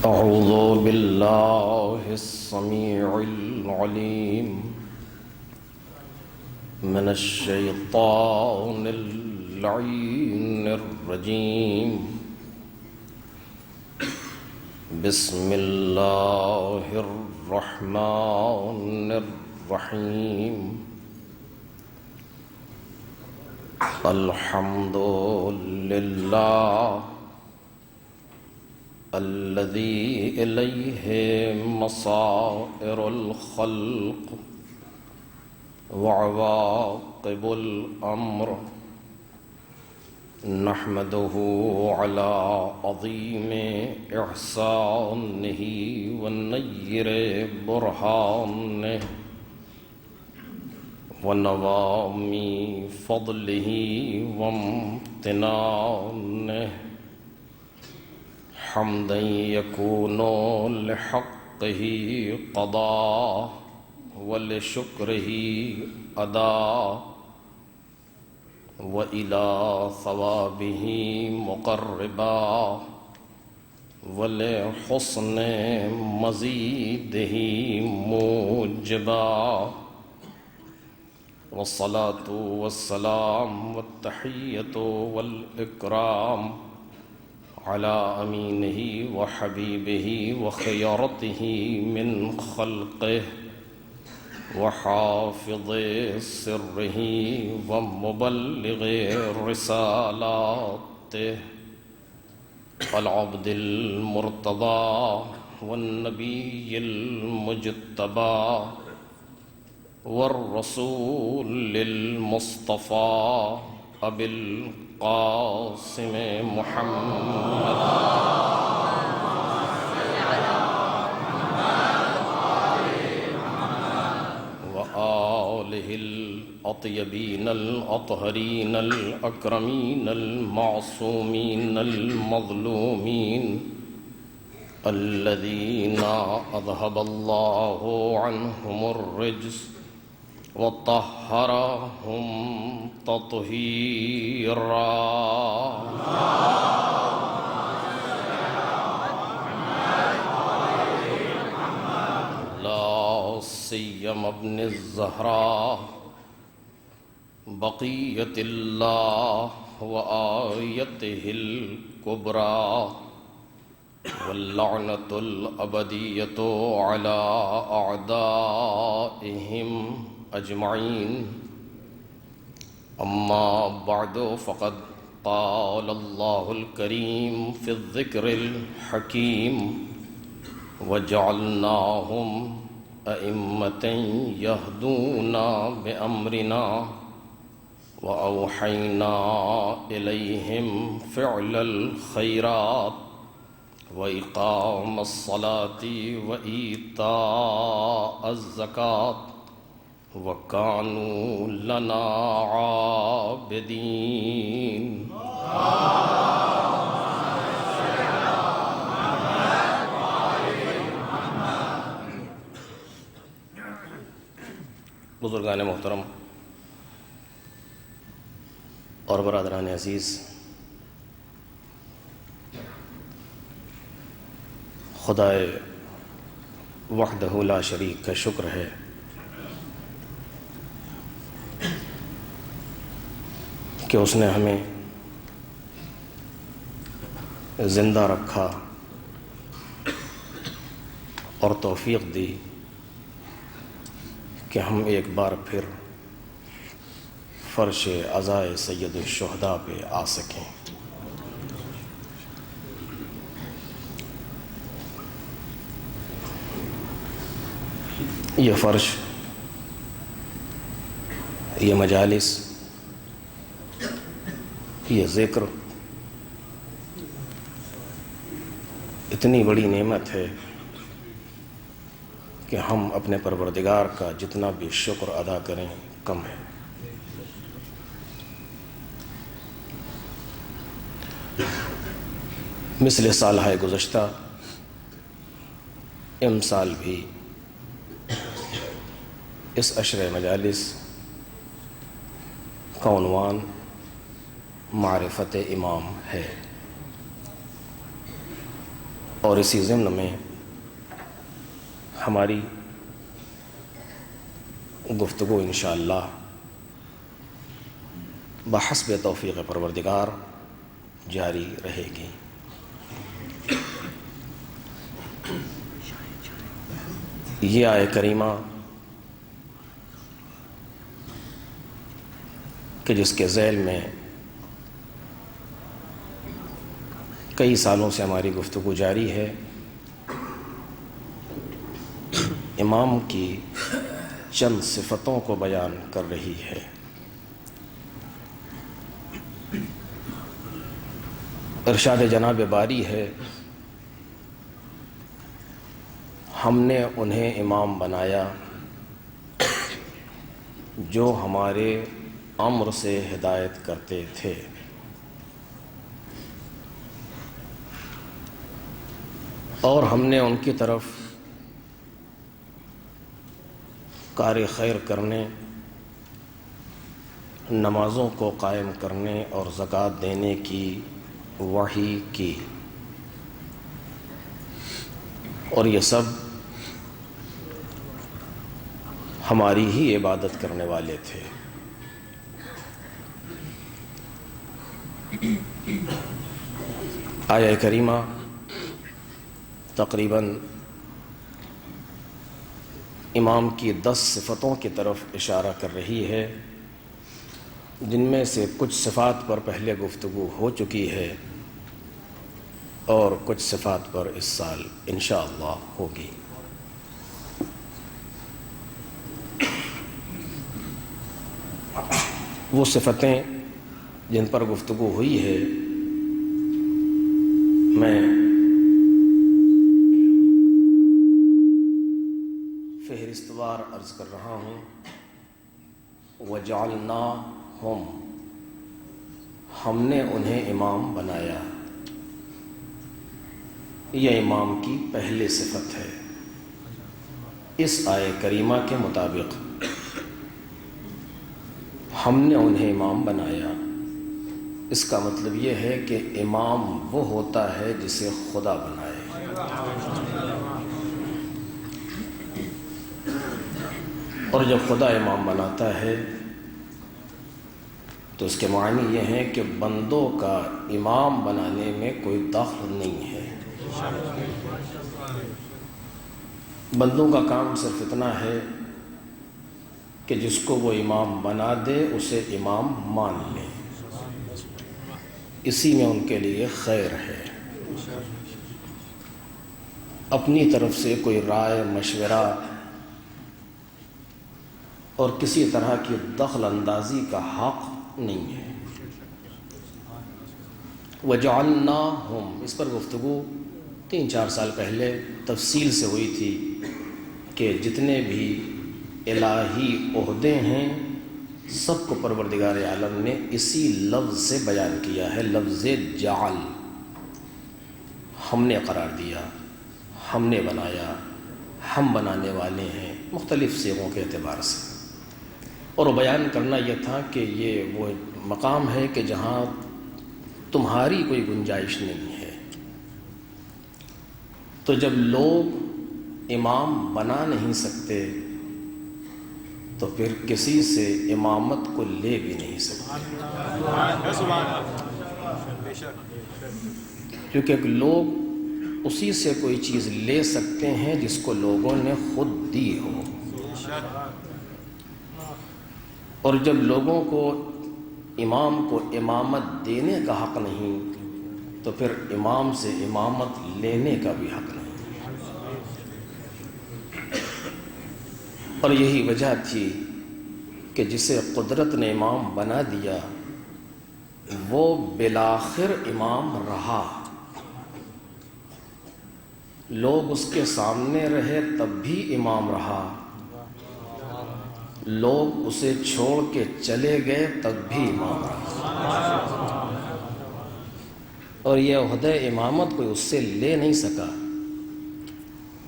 أعوذ بالله السميع العليم من الشيطان اللعين الرجيم. بسم الله الرحمن الرحيم. الحمد لله الذي إليه مصائر الخلق وعواقب الأمر. نحمده على عظيم إحسانه ونير برهانه ونوام فضله وامتنانه، حمدا يكون لحقه قضاء ولشكره أداء، وإلى ثوابه مقربا ولحسن مزيده موجبا. والصلاة والسلام والتحية والإكرام على أمينه وحبيبه وخيرته من خلقه وحافظ سره ومبلغ رسالاته، العبد المرتضى والنبي المجتبى والرسول المصطفى أبي القاسم محمد وآله الأطيبين الأطهرين الأكرمين المعصومين المظلومين الذين أذهب الله عنهم الرجس وطهرهم تطهيرا. لا سيما ابن الزهراء بقية الله وآيته الكبرى، واللعنة الأبدية على أعدائهم أجمعين. أما بعد، فقد قال الله الكريم في الذكر الحكيم: وجعلناهم أئمة يهدون بأمرنا وأوحينا إليهم فعل الخيرات وإقام الصلاة وإيتاء الزكاة وكانوا لنا عابدين. بزرگان محترم اور برادران عزیز، خدائے وحدہ لا شریک کا شکر ہے کہ اس نے ہمیں زندہ رکھا اور توفیق دی کہ ہم ایک بار پھر فرش عزائے سید الشہداء پہ آ سکیں۔ یہ فرش، یہ مجالس، یہ ذکر اتنی بڑی نعمت ہے کہ ہم اپنے پروردگار کا جتنا بھی شکر ادا کریں کم ہے۔ مثل سالہ گزشتہ امسال بھی اس عشر مجالس کا عنوان معرفت امام ہے۔ اور اسی ضمن میں ہماری گفتگو انشاءاللہ بحسب توفیق پروردگار جاری رہے گی۔ یہ آیہ کریمہ کہ جس کے ذیل میں کئی سالوں سے ہماری گفتگو جاری ہے، امام کی چند صفتوں کو بیان کر رہی ہے۔ ارشاد جناب باری ہے، ہم نے انہیں امام بنایا جو ہمارے امر سے ہدایت کرتے تھے۔ اور ہم نے ان کی طرف کار خیر کرنے، نمازوں کو قائم کرنے اور زکوٰۃ دینے کی وحی کی، اور یہ سب ہماری ہی عبادت کرنے والے تھے۔ آیہ کریمہ تقریباً امام کی 10 صفتوں کی طرف اشارہ کر رہی ہے، جن میں سے کچھ صفات پر پہلے گفتگو ہو چکی ہے اور کچھ صفات پر اس سال انشاءاللہ ہوگی۔ وہ صفتیں جن پر گفتگو ہوئی ہے میں فہرست وار عرض کر رہا ہوں۔ وَجَعَلْنَاهُمْ، ہم نے انہیں امام بنایا، یہ امام کی پہلی صفت ہے۔ اس آیہ کریمہ کے مطابق ہم نے انہیں امام بنایا، اس کا مطلب یہ ہے کہ امام وہ ہوتا ہے جسے خدا بنائے۔ اور جب خدا امام بناتا ہے تو اس کے معنی یہ ہے کہ بندوں کا امام بنانے میں کوئی دخل نہیں ہے۔ بندوں کا کام صرف اتنا ہے کہ جس کو وہ امام بنا دے اسے امام مان لے، اسی میں ان کے لیے خیر ہے۔ اپنی طرف سے کوئی رائے مشورہ اور کسی طرح کی دخل اندازی کا حق نہیں ہے۔ وَجَعَلْنَاهُمْ، اس پر گفتگو 3-4 سال پہلے تفصیل سے ہوئی تھی کہ جتنے بھی الہی عہدے ہیں سب کو پروردگار عالم نے اسی لفظ سے بیان کیا ہے، لفظ جعل۔ ہم نے قرار دیا، ہم نے بنایا، ہم بنانے والے ہیں، مختلف صیغوں کے اعتبار سے۔ اور وہ بیان کرنا یہ تھا کہ یہ وہ مقام ہے کہ جہاں تمہاری کوئی گنجائش نہیں ہے۔ تو جب لوگ امام بنا نہیں سکتے تو پھر کسی سے امامت کو لے بھی نہیں سکتے، کیونکہ لوگ اسی سے کوئی چیز لے سکتے ہیں جس کو لوگوں نے خود دی ہو۔ اور جب لوگوں کو امام کو امامت دینے کا حق نہیں تو پھر امام سے امامت لینے کا بھی حق نہیں۔ اور یہی وجہ تھی کہ جسے قدرت نے امام بنا دیا وہ بالآخر امام رہا، لوگ اس کے سامنے رہے تب بھی امام رہا، لوگ اسے چھوڑ کے چلے گئے تب بھی امام رہا۔ اور یہ عہدہ امامت کوئی اس سے لے نہیں سکا۔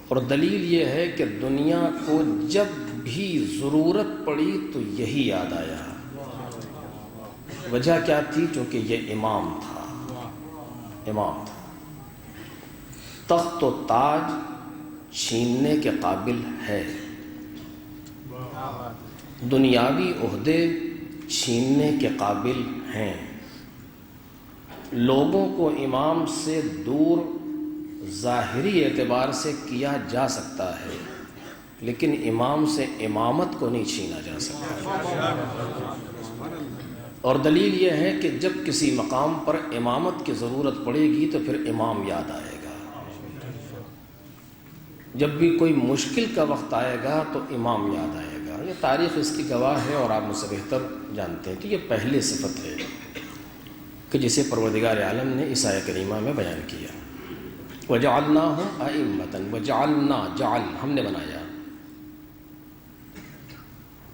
اور دلیل یہ ہے کہ دنیا کو جب بھی ضرورت پڑی تو یہی یاد آیا۔ وجہ کیا تھی؟ چونکہ یہ امام تھا، امام تھا۔ تخت و تاج چھیننے کے قابل ہے، دنیاوی عہدے چھیننے کے قابل ہیں، لوگوں کو امام سے دور ظاہری اعتبار سے کیا جا سکتا ہے، لیکن امام سے امامت کو نہیں چھینا جا سکتا۔ اور دلیل یہ ہے کہ جب کسی مقام پر امامت کی ضرورت پڑے گی تو پھر امام یاد آئے گا، جب بھی کوئی مشکل کا وقت آئے گا تو امام یاد آئے گا۔ یہ تاریخ اس کی گواہ ہے، اور آپ مجھ سے بہتر جانتے ہیں کہ یہ پہلی صفت ہے کہ جسے پروردگار عالم نے اس آیہ کریمہ میں بیان کیا۔ وَجَعَلْنَاهُمْ أَئِمَّةً، وَجَعَلْنَا، جعل ہم نے بنایا،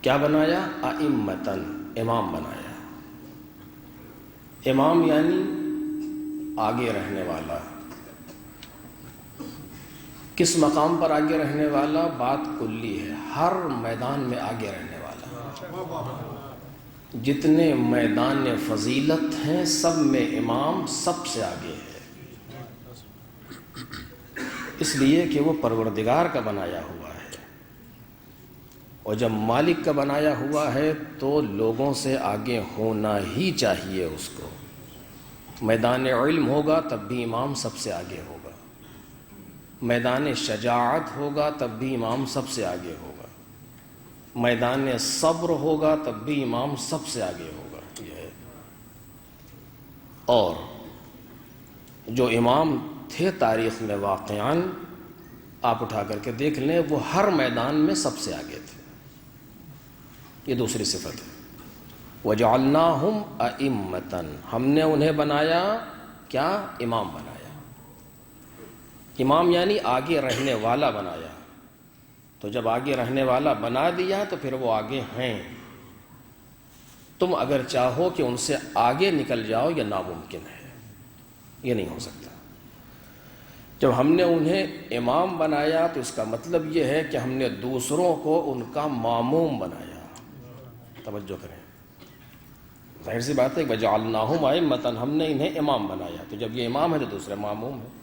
کیا بنایا؟ أَئِمَّةً، امام بنایا۔ امام یعنی آگے رہنے والا۔ کس مقام پر آگے رہنے والا؟ بات کلی ہے، ہر میدان میں آگے رہنے والا۔ جتنے میدان فضیلت ہیں سب میں امام سب سے آگے ہے، اس لیے کہ وہ پروردگار کا بنایا ہوا ہے، اور جب مالک کا بنایا ہوا ہے تو لوگوں سے آگے ہونا ہی چاہیے اس کو۔ میدان علم ہوگا تب بھی امام سب سے آگے ہوگا، میدان شجاعت ہوگا تب بھی امام سب سے آگے ہوگا، میدان صبر ہوگا تب بھی امام سب سے آگے ہوگا۔ یہ ہے۔ اور جو امام تھے تاریخ میں واقعاً آپ اٹھا کر کے دیکھ لیں، وہ ہر میدان میں سب سے آگے تھے۔ یہ دوسری صفت ہے۔ وَجَعَلْنَاهُمْ أَئِمَّةً، ہم نے انہیں بنایا کیا؟ امام بنایا۔ امام یعنی آگے رہنے والا بنایا، تو جب آگے رہنے والا بنا دیا تو پھر وہ آگے ہیں۔ تم اگر چاہو کہ ان سے آگے نکل جاؤ، یہ ناممکن ہے، یہ نہیں ہو سکتا۔ جب ہم نے انہیں امام بنایا تو اس کا مطلب یہ ہے کہ ہم نے دوسروں کو ان کا ماموم بنایا۔ توجہ کریں، ظاہر سی بات ہے کہ وَجَعَلْنَاهُمْ أَئِمَّةً، ہم نے انہیں امام بنایا، تو جب یہ امام ہے تو دوسرے ماموم ہیں۔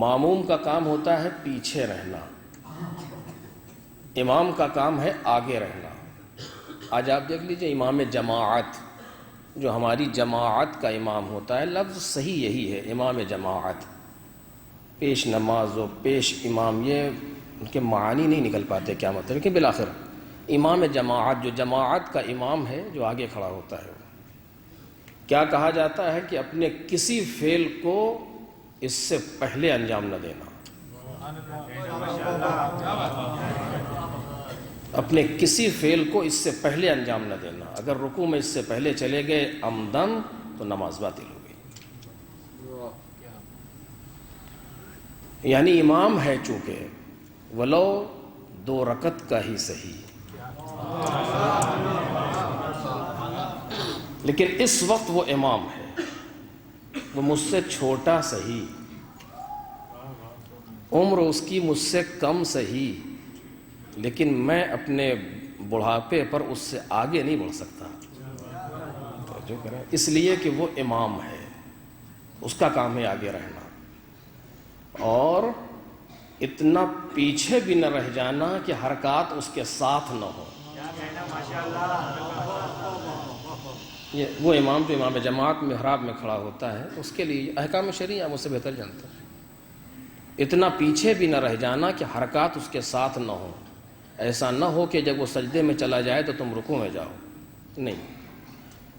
ماموم کا کام ہوتا ہے پیچھے رہنا، امام کا کام ہے آگے رہنا۔ آج آپ دیکھ لیجئے امام جماعت، جو ہماری جماعت کا امام ہوتا ہے، لفظ صحیح یہی ہے، امام جماعت۔ پیش نماز و پیش امام، یہ ان کے معانی نہیں نکل پاتے کیا مطلب، لیکن بالآخر امام جماعت، جو جماعت کا امام ہے، جو آگے کھڑا ہوتا ہے، کیا کہا جاتا ہے کہ اپنے کسی فعل کو اس سے پہلے انجام نہ دینا، اپنے کسی فعل کو اس سے پہلے انجام نہ دینا۔ اگر رکوع میں اس سے پہلے چلے گئے عمدن تو نماز باطل ہو گئی۔ یعنی امام ہے چونکہ ولو 2 رکعت کا ہی صحیح، لیکن اس وقت وہ امام ہے، وہ مجھ سے چھوٹا صحیح، عمر اس کی مجھ سے کم صحیح، لیکن میں اپنے بڑھاپے پر اس سے آگے نہیں بڑھ سکتا۔ توجہ کریں، اس لیے کہ وہ امام ہے، اس کا کام ہے آگے رہنا، اور اتنا پیچھے بھی نہ رہ جانا کہ حرکات اس کے ساتھ نہ ہو۔ یہ وہ امام جو امام جماعت محراب میں کھڑا ہوتا ہے، اس کے لیے احکام شرعی آپ مجھ سے بہتر جانتے ہیں۔ اتنا پیچھے بھی نہ رہ جانا کہ حرکات اس کے ساتھ نہ ہو، ایسا نہ ہو کہ جب وہ سجدے میں چلا جائے تو تم رکوع میں جاؤ، نہیں،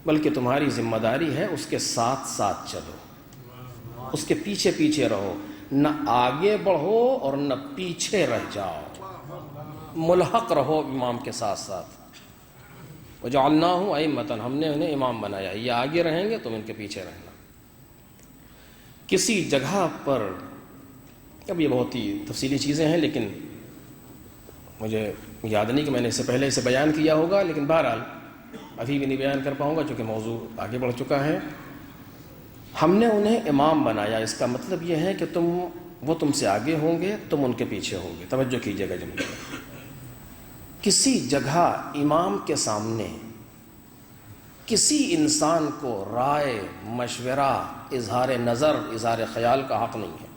بلکہ تمہاری ذمہ داری ہے اس کے ساتھ ساتھ چلو، اس کے پیچھے پیچھے رہو، نہ آگے بڑھو اور نہ پیچھے رہ جاؤ، ملحق رہو امام کے ساتھ ساتھ۔ وَجَعَلْنَاهُمْ أَئِمَّةً، ہم نے انہیں امام بنایا، یہ آگے رہیں گے تم ان کے پیچھے رہنا۔ کسی جگہ پر، اب یہ بہت ہی تفصیلی چیزیں ہیں لیکن مجھے یاد نہیں کہ میں نے اس سے پہلے اسے بیان کیا ہوگا، لیکن بہرحال ابھی بھی نہیں بیان کر پاؤں گا چونکہ موضوع آگے بڑھ چکا ہے۔ ہم نے انہیں امام بنایا، اس کا مطلب یہ ہے کہ وہ تم سے آگے ہوں گے، تم ان کے پیچھے ہوں گے۔ توجہ کیجیے گا جملے، کسی جگہ امام کے سامنے کسی انسان کو رائے، مشورہ، اظہار نظر، اظہار خیال کا حق نہیں ہے۔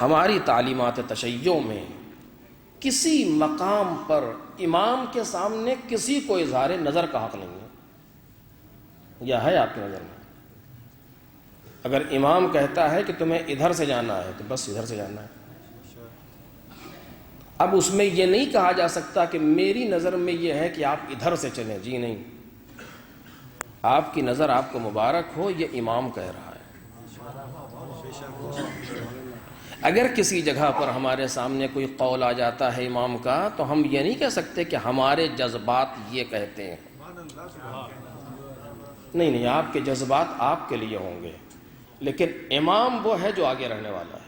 ہماری تعلیمات تشیع میں کسی مقام پر امام کے سامنے کسی کو اظہار نظر کا حق نہیں ہے، یا ہے آپ کی نظر میں؟ اگر امام کہتا ہے کہ تمہیں ادھر سے جانا ہے تو بس ادھر سے جانا ہے. اب اس میں یہ نہیں کہا جا سکتا کہ میری نظر میں یہ ہے کہ آپ ادھر سے چلیں. جی نہیں، آپ کی نظر آپ کو مبارک ہو، یہ امام کہہ رہا ہے. اگر کسی جگہ پر ہمارے سامنے کوئی قول آ جاتا ہے امام کا تو ہم یہ نہیں کہہ سکتے کہ ہمارے جذبات یہ کہتے ہیں. نہیں، آپ کے جذبات آپ کے لیے ہوں گے، لیکن امام وہ ہے جو آگے رہنے والا ہے.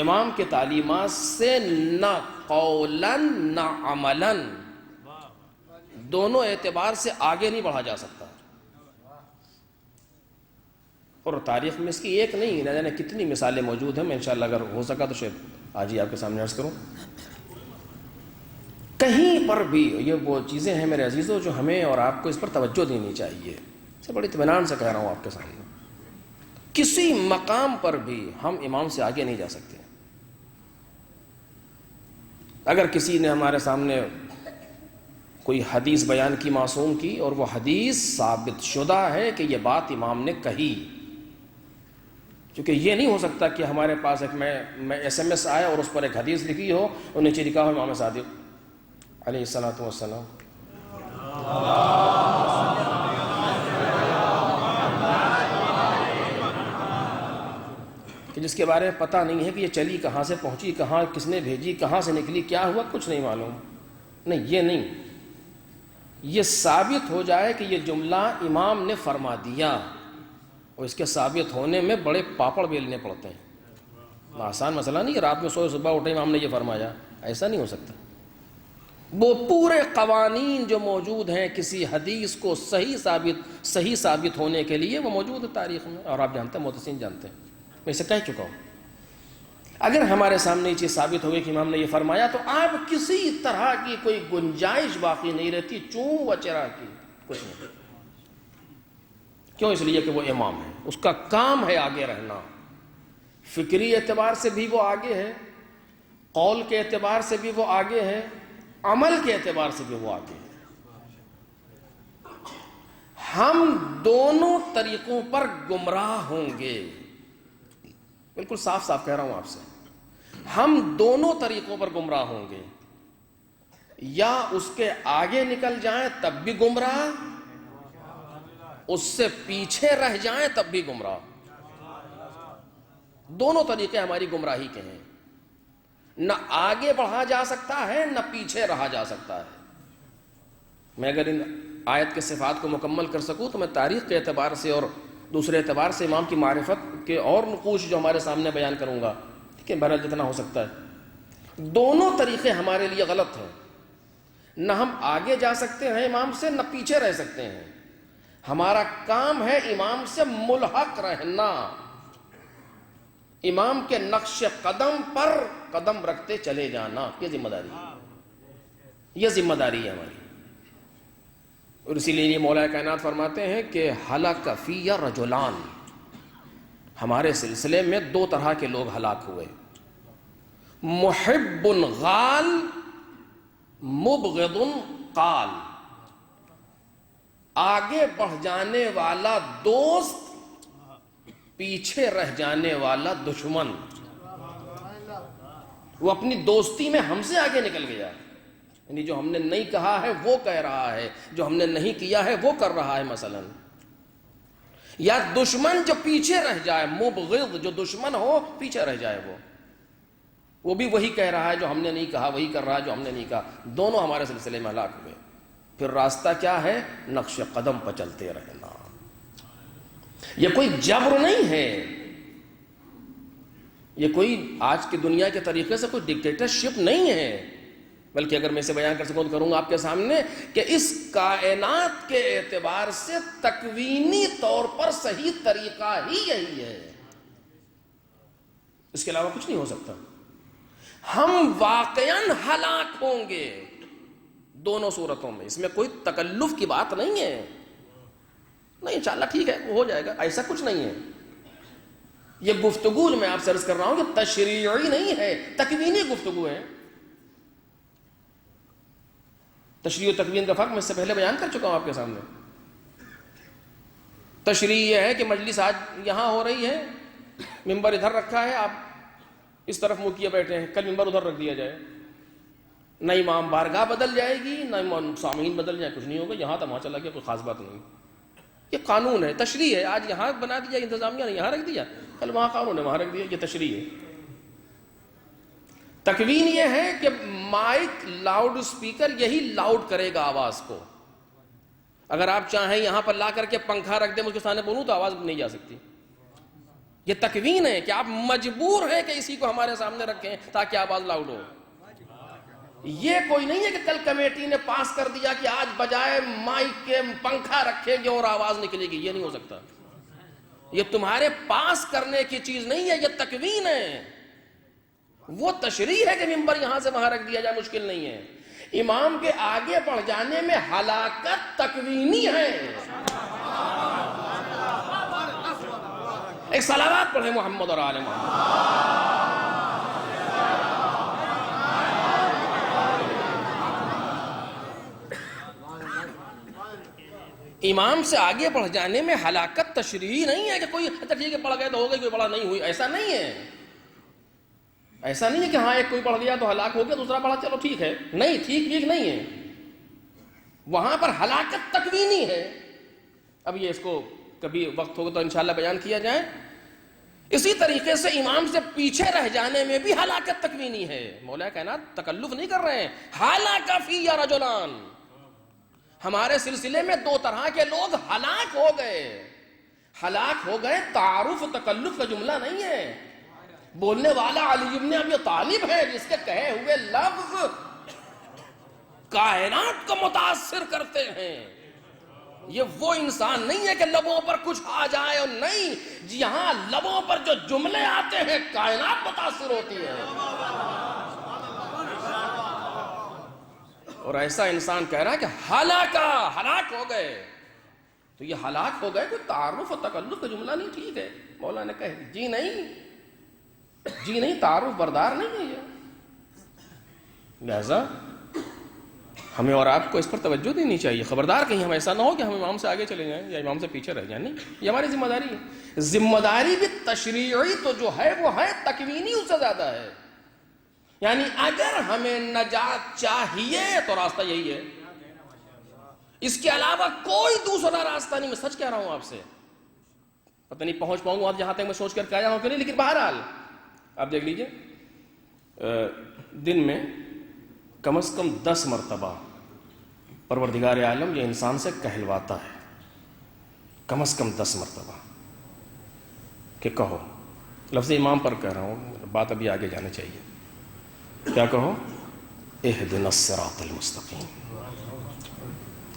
امام کے تعلیمات سے نہ قولاً نہ عملاً، دونوں اعتبار سے آگے نہیں بڑھا جا سکتا. اور تاریخ میں اس کی ایک نہیں، نہ جانے کتنی مثالیں موجود ہیں. میں انشاءاللہ اگر ہو سکا تو شاید آج ہی آپ کے سامنے عرض کروں. کہیں پر بھی یہ وہ چیزیں ہیں میرے عزیزوں جو ہمیں اور آپ کو اس پر توجہ دینی چاہیے. اسے بڑی اطمینان سے کہہ رہا ہوں آپ کے سامنے، کسی مقام پر بھی ہم امام سے آگے نہیں جا سکتے. اگر کسی نے ہمارے سامنے کوئی حدیث بیان کی معصوم کی اور وہ حدیث ثابت شدہ ہے کہ یہ بات امام نے کہی، کیونکہ یہ نہیں ہو سکتا کہ ہمارے پاس ایک میں SMS آئے اور اس پر ایک حدیث لکھی ہو اور نیچے لکھا ہو امام صادق علیہ الصلوۃ والسلام. کہ جس کے بارے میں پتہ نہیں ہے کہ یہ چلی کہاں سے، پہنچی کہاں، کس نے بھیجی، کہاں سے نکلی، کیا ہوا، کچھ نہیں معلوم. نہیں، یہ نہیں، یہ ثابت ہو جائے کہ یہ جملہ امام نے فرما دیا، اور اس کے ثابت ہونے میں بڑے پاپڑ بیلنے پڑتے ہیں. آسان مسئلہ نہیں ہے رات میں سوئے صبح اٹھے امام نے یہ فرمایا، ایسا نہیں ہو سکتا. وہ پورے قوانین جو موجود ہیں کسی حدیث کو صحیح ثابت ہونے کے لیے، وہ موجود ہے تاریخ میں، اور آپ جانتے ہیں، محدثین جانتے ہیں. میں اسے کہہ چکا ہوں. اگر ہمارے سامنے یہ چیز ثابت ہو گئی کہ امام نے یہ فرمایا تو آپ کسی طرح کی کوئی گنجائش باقی نہیں رہتی چوں و چرا کی، کچھ نہیں. کیوں؟ اس لیے کہ وہ امام ہے، اس کا کام ہے آگے رہنا. فکری اعتبار سے بھی وہ آگے ہے، قول کے اعتبار سے بھی وہ آگے ہے، عمل کے اعتبار سے بھی وہ آگے ہے. ہم دونوں طریقوں پر گمراہ ہوں گے. بالکل صاف صاف کہہ رہا ہوں آپ سے، ہم دونوں طریقوں پر گمراہ ہوں گے. یا اس کے آگے نکل جائیں تب بھی گمراہ، اس سے پیچھے رہ جائیں تب بھی گمراہ. دونوں طریقے ہماری گمراہی کے ہیں. نہ آگے بڑھا جا سکتا ہے، نہ پیچھے رہا جا سکتا ہے. میں اگر ان آیت کے صفات کو مکمل کر سکوں تو میں تاریخ کے اعتبار سے اور دوسرے اعتبار سے امام کی معرفت کے اور نقوش جو ہمارے سامنے بیان کروں گا، ٹھیک ہے، بہرحال جتنا ہو سکتا ہے. دونوں طریقے ہمارے لیے غلط ہیں. نہ ہم آگے جا سکتے ہیں امام سے، نہ پیچھے رہ سکتے ہیں. ہمارا کام ہے امام سے ملحق رہنا، امام کے نقش قدم پر قدم رکھتے چلے جانا. یہ ذمہ داری ہے، یہ ذمہ داری ہے ہماری. اور اسی لیے یہ مولا کائنات فرماتے ہیں کہ ہلاک فی رجلان، ہمارے سلسلے میں دو طرح کے لوگ ہلاک ہوئے. محب غال، مبغض قال. آگے بڑھ جانے والا دوست، پیچھے رہ جانے والا دشمن. وہ اپنی دوستی میں ہم سے آگے نکل گیا، یعنی جو ہم نے نہیں کہا ہے وہ کہہ رہا ہے، جو ہم نے نہیں کیا ہے وہ کر رہا ہے مثلا. یا دشمن جو پیچھے رہ جائے، مبغض جو دشمن ہو پیچھے رہ جائے، وہ بھی وہی کہہ رہا ہے جو ہم نے نہیں کہا، وہی کر رہا ہے جو ہم نے نہیں کہا. دونوں ہمارے سلسلے میں ہلاک ہوئے. پھر راستہ کیا ہے؟ نقش قدم پر چلتے رہنا. یہ کوئی جبر نہیں ہے، یہ کوئی آج کی دنیا کے طریقے سے کوئی ڈکٹیٹرشپ نہیں ہے. بلکہ اگر میں اسے بیان کر سکوں تو کروں گا آپ کے سامنے کہ اس کائنات کے اعتبار سے تکوینی طور پر صحیح طریقہ ہی یہی ہے، اس کے علاوہ کچھ نہیں ہو سکتا. ہم واقعاً ہلاک ہوں گے دونوں صورتوں میں، اس میں کوئی تکلف کی بات نہیں ہے. نہیں انشاءاللہ ٹھیک ہے وہ ہو جائے گا، ایسا کچھ نہیں ہے. یہ گفتگو میں آپ سے عرض کر رہا ہوں کہ تشریعی نہیں ہے، تکوینی گفتگو ہے. تشریع و تکوین کا فرق میں اس سے پہلے بیان کر چکا ہوں آپ کے سامنے. تشریع یہ ہے کہ مجلس آج یہاں ہو رہی ہے، ممبر ادھر رکھا ہے، آپ اس طرف منہ کیے بیٹھے ہیں، کل ممبر ادھر رکھ دیا جائے، نہ امام بارگاہ بدل جائے گی، نہ امام سامعین بدل جائے، کچھ نہیں ہوگا، یہاں تھا وہاں چلا گیا، کوئی خاص بات نہیں. یہ قانون ہے، تشریع ہے. آج یہاں بنا دیا انتظامیہ نے، یہاں رکھ دیا، کل وہاں قانون ہے وہاں رکھ دیا، یہ تشریع ہے. تکوین یہ ہے کہ مائک لاؤڈ اسپیکر یہی لاؤڈ کرے گا آواز کو. اگر آپ چاہیں یہاں پر لا کر کے پنکھا رکھ دیں اس کے سامنے بولوں تو آواز نہیں جا سکتی. یہ تکوین ہے کہ آپ مجبور ہیں کہ اسی کو ہمارے سامنے رکھیں تاکہ آواز لاؤڈ ہو. یہ کوئی نہیں ہے کہ کل کمیٹی نے پاس کر دیا کہ آج بجائے مائک کے پنکھا رکھیں گے اور آواز نکلے گی. یہ نہیں ہو سکتا. یہ تمہارے پاس کرنے کی چیز نہیں ہے، یہ تکوین ہے. وہ تشریع ہے کہ ممبر یہاں سے وہاں رکھ دیا جائے، مشکل نہیں ہے. امام کے آگے بڑھ جانے میں ہلاکت تکوینی ہے. ایک صلوات پڑھیں محمد اور آل محمد. امام سے آگے بڑھ جانے میں ہلاکت تشریعی نہیں ہے کہ کوئی اچھا ٹھیک ہے پڑھ گئے تو ہو گئی، کوئی پڑھا نہیں ہوئی. ایسا نہیں ہے. ایسا نہیں ہے کہ ہاں ایک کوئی پڑھ گیا تو ہلاک ہو گیا، دوسرا پڑھا چلو ٹھیک ہے. نہیں، ٹھیک نہیں ہے. وہاں پر ہلاکت تکوینی ہے. اب یہ اس کو کبھی وقت ہوگا تو انشاءاللہ بیان کیا جائے. اسی طریقے سے امام سے پیچھے رہ جانے میں بھی ہلاکت تکوینی ہے. مولا کائنات تکلف نہیں کر رہے ہیں. ہلاک فی رجلان، ہمارے سلسلے میں دو طرح کے لوگ ہلاک ہو گئے. ہلاک ہو گئے تعارف و تکلف کا جملہ نہیں ہے. بولنے والا علی بن ابی طالب ہے جس کے کہے ہوئے لفظ کائنات کو متاثر کرتے ہیں. یہ وہ انسان نہیں ہے کہ لبوں پر کچھ آ جائے، اور نہیں، یہاں لبوں پر جو جملے آتے ہیں کائنات متاثر ہوتی ہے. اور ایسا انسان کہہ رہا ہے کہ ہلاک ہو گئے. تو یہ ہلاک ہو گئے کوئی تعارف و تکلف کا جملہ نہیں. ٹھیک ہے مولا نے کہہ دی، جی نہیں، تعارف بردار نہیں ہے یہ. لہذا ہمیں اور آپ کو اس پر توجہ دینی چاہیے. خبردار کہیں ہم ایسا نہ ہو کہ ہم امام سے آگے چلے جائیں یا امام سے پیچھے رہ جائیں. نہیں، یہ ہماری ذمہ داری ہے. ذمہ داری بھی تشریعی تو جو ہے وہ ہے، تکوینی اس سے زیادہ ہے. یعنی اگر ہمیں نجات چاہیے تو راستہ یہی ہے، اس کے علاوہ کوئی دوسرا راستہ نہیں. میں سچ کہہ رہا ہوں آپ سے. پتہ نہیں پہنچ پاؤں گا جہاں تک میں سوچ کر کے آیا ہوں کہ نہیں، لیکن بہرحال آپ دیکھ لیجئے، دن میں کم از کم 10 مرتبہ پروردگار عالم یہ انسان سے کہلواتا ہے. کم از کم 10 مرتبہ کہ کہو. لفظ امام پر کہہ رہا ہوں، بات ابھی آگے جانا چاہیے. کیا کہو؟ اہدنا الصراط المستقیم.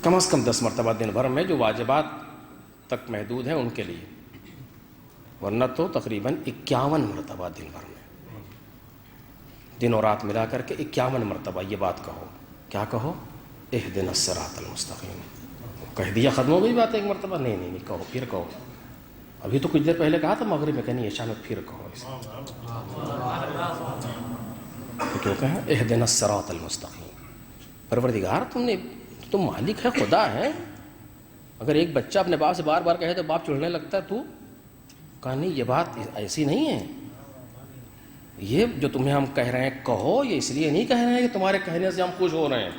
کم از کم 10 مرتبہ دن بھر میں، جو واجبات تک محدود ہیں ان کے لیے، ورنہ تو تقریباً 51 مرتبہ دن بھر میں، دن اور رات ملا کر کے 51 مرتبہ یہ بات کہو. کیا کہو؟ اہدنا الصراط المستقیم. کہہ دیا ختم ہو گئی بات ایک مرتبہ؟ نہیں، کہو، پھر کہو. ابھی تو کچھ دیر پہلے کہا تھا مغرب میں، کہنی عشاء میں پھر کہو. کیوں کہا اہدنا الصراط المستقیم؟ پروردگار تم مالک ہے، خدا ہے. اگر ایک بچہ اپنے باپ سے بار بار کہے تو باپ چڑھنے لگتا ہے. تو کہا نہیں، یہ بات ایسی نہیں ہے. یہ جو تمہیں ہم کہہ رہے ہیں کہو، یہ اس لیے نہیں کہہ رہے ہیں کہ تمہارے کہنے سے ہم خوش ہو رہے ہیں،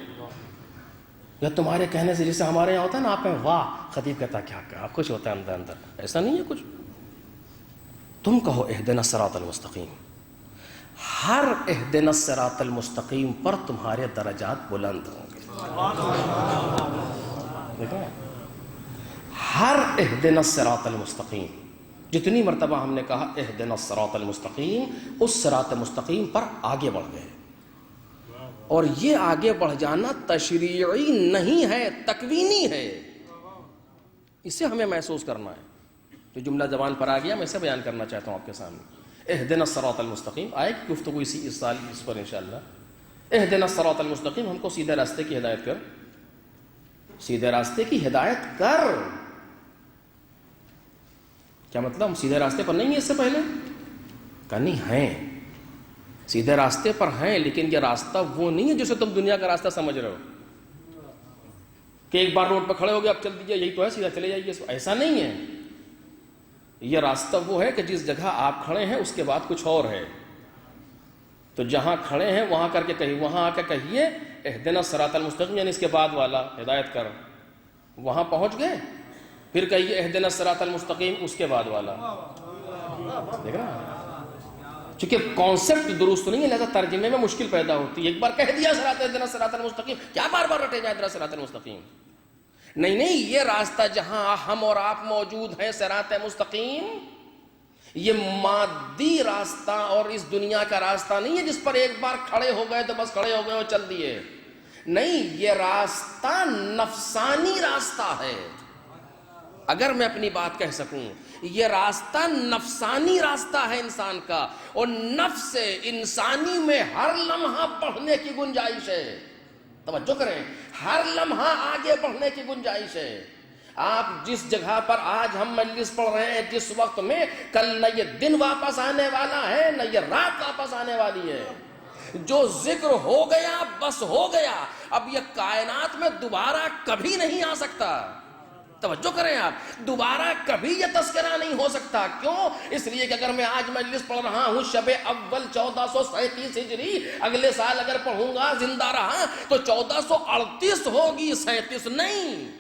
یا تمہارے کہنے سے جیسے ہمارے یہاں ہوتا ہے نا، آپ کہیں واہ، خطیب کہتا کیا کہا، خوش ہوتا ہے اندر. ایسا نہیں ہے کچھ. تم کہو اہدنا الصراط المستقیم. ہر اہدنا الصراط المستقیم پر تمہارے درجات بلند ہوں گے. ہر اہدنا الصراط المستقیم، جتنی مرتبہ ہم نے کہا اہدنا الصراط المستقیم، اس صراط مستقیم پر آگے بڑھ گئے. اور یہ آگے بڑھ جانا تشریعی نہیں ہے، تکوینی ہے. اسے ہمیں محسوس کرنا ہے. جو جملہ زبان پر آ گیا میں اسے بیان کرنا چاہتا ہوں آپ کے سامنے. اہدنا الصراط المستقیم آئے کہ گفتگو اس سال اس پر انشاءاللہ. اہدنا الصراط المستقیم، ہم کو سیدھے راستے کی ہدایت کر، سیدھے راستے کی ہدایت کر. کیا مطلب ہم سیدھے راستے پر نہیں ہیں اس سے پہلے؟ کہا نہیں ہیں، سیدھے راستے پر ہیں، لیکن یہ راستہ وہ نہیں ہے جسے تم دنیا کا راستہ سمجھ رہے ہو کہ ایک بار روڈ پر کھڑے ہو گئے اب چل دیجیے یہی تو ہے سیدھا چلے جائیے، ایسا نہیں ہے۔ یہ راستہ وہ ہے کہ جس جگہ آپ کھڑے ہیں اس کے بعد کچھ اور ہے، تو جہاں کھڑے ہیں وہاں کر کے کہیے، وہاں آ کے کہیے اہدنا الصراط المستقیم، یعنی اس کے بعد والا ہدایت کر، وہاں پہنچ گئے، پھر کہیے اہدنا الصراط المستقیم اس کے بعد والا، دیکھ رہا ہے؟ چونکہ کانسیپٹ درست نہیں ہے لہذا ترجمے میں مشکل پیدا ہوتی ہے۔ ایک بار کہہ دیا اہدنا الصراط المستقیم، کیا بار بار رٹے جائیں اہدنا الصراط المستقیم؟ نہیں، یہ راستہ جہاں ہم اور آپ موجود ہیں صراط مستقیم، یہ مادی راستہ اور اس دنیا کا راستہ نہیں ہے جس پر ایک بار کھڑے ہو گئے تو بس کھڑے ہو گئے اور چل دیے، نہیں، یہ راستہ نفسانی راستہ ہے۔ اگر میں اپنی بات کہہ سکوں، یہ راستہ نفسانی راستہ ہے انسان کا، اور نفس انسانی میں ہر لمحہ بڑھنے کی گنجائش ہے۔ توجہ کریں، ہر لمحہ آگے بڑھنے کی گنجائش ہے۔ آپ جس جگہ پر آج ہم مجلس پڑھ رہے ہیں، جس وقت میں، کل نہ یہ دن واپس آنے والا ہے نہ یہ رات واپس آنے والی ہے۔ جو ذکر ہو گیا بس ہو گیا، اب یہ کائنات میں دوبارہ کبھی نہیں آ سکتا۔ توجہ کریں آپ، دوبارہ کبھی یہ تذکرہ نہیں ہو سکتا۔ کیوں؟ اس لیے کہ اگر میں آج مجلس پڑھ رہا ہوں شب اول 1437 ہجری، اگلے سال اگر پڑھوں گا زندہ رہا تو 1438 ہوگی، 37 نہیں۔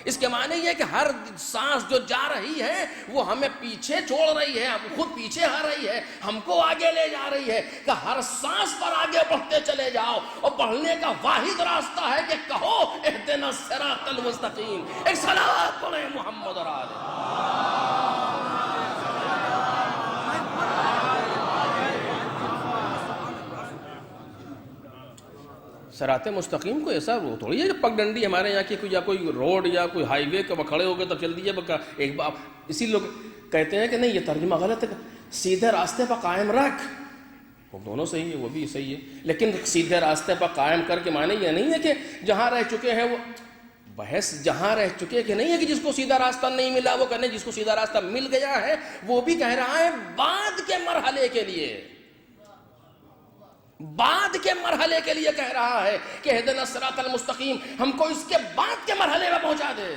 اس کے معنی یہ کہ ہر سانس جو جا رہی ہے وہ ہمیں پیچھے چھوڑ رہی ہے، خود پیچھے آ رہی ہے، ہم کو آگے لے جا رہی ہے، کہ ہر سانس پر آگے بڑھتے چلے جاؤ، اور بڑھنے کا واحد راستہ ہے کہ کہو اہدنا الصراط المستقیم۔ ایک صلوات پڑھیں محمد اور آلہ۔ صراط مستقیم کو ایسا وہ تھوڑی ہے کہ پگڈنڈی ہمارے یہاں کی کوئی یا کوئی روڈ یا کوئی ہائی وے کے کھڑے ہو گئے تو چل دیجیے ایک بار۔ اسی لوگ کہتے ہیں کہ نہیں یہ ترجمہ غلط ہے، سیدھے راستے پر قائم رکھ، وہ دونوں صحیح ہے، وہ بھی صحیح ہے، لیکن سیدھے راستے پر قائم کر کے معنی یہ نہیں ہے کہ جہاں رہ چکے ہیں وہ بحث جہاں رہ چکے کہ نہیں ہے کہ جس کو سیدھا راستہ نہیں ملا وہ کہنے جس کو سیدھا راستہ مل گیا ہے، وہ بھی کہہ رہا ہے بعد کے مرحلے کے لیے، بعد کے مرحلے کے لیے کہہ رہا ہے کہ اہدنا الصراط المستقیم ہم کو اس کے بعد کے مرحلے میں پہنچا دے۔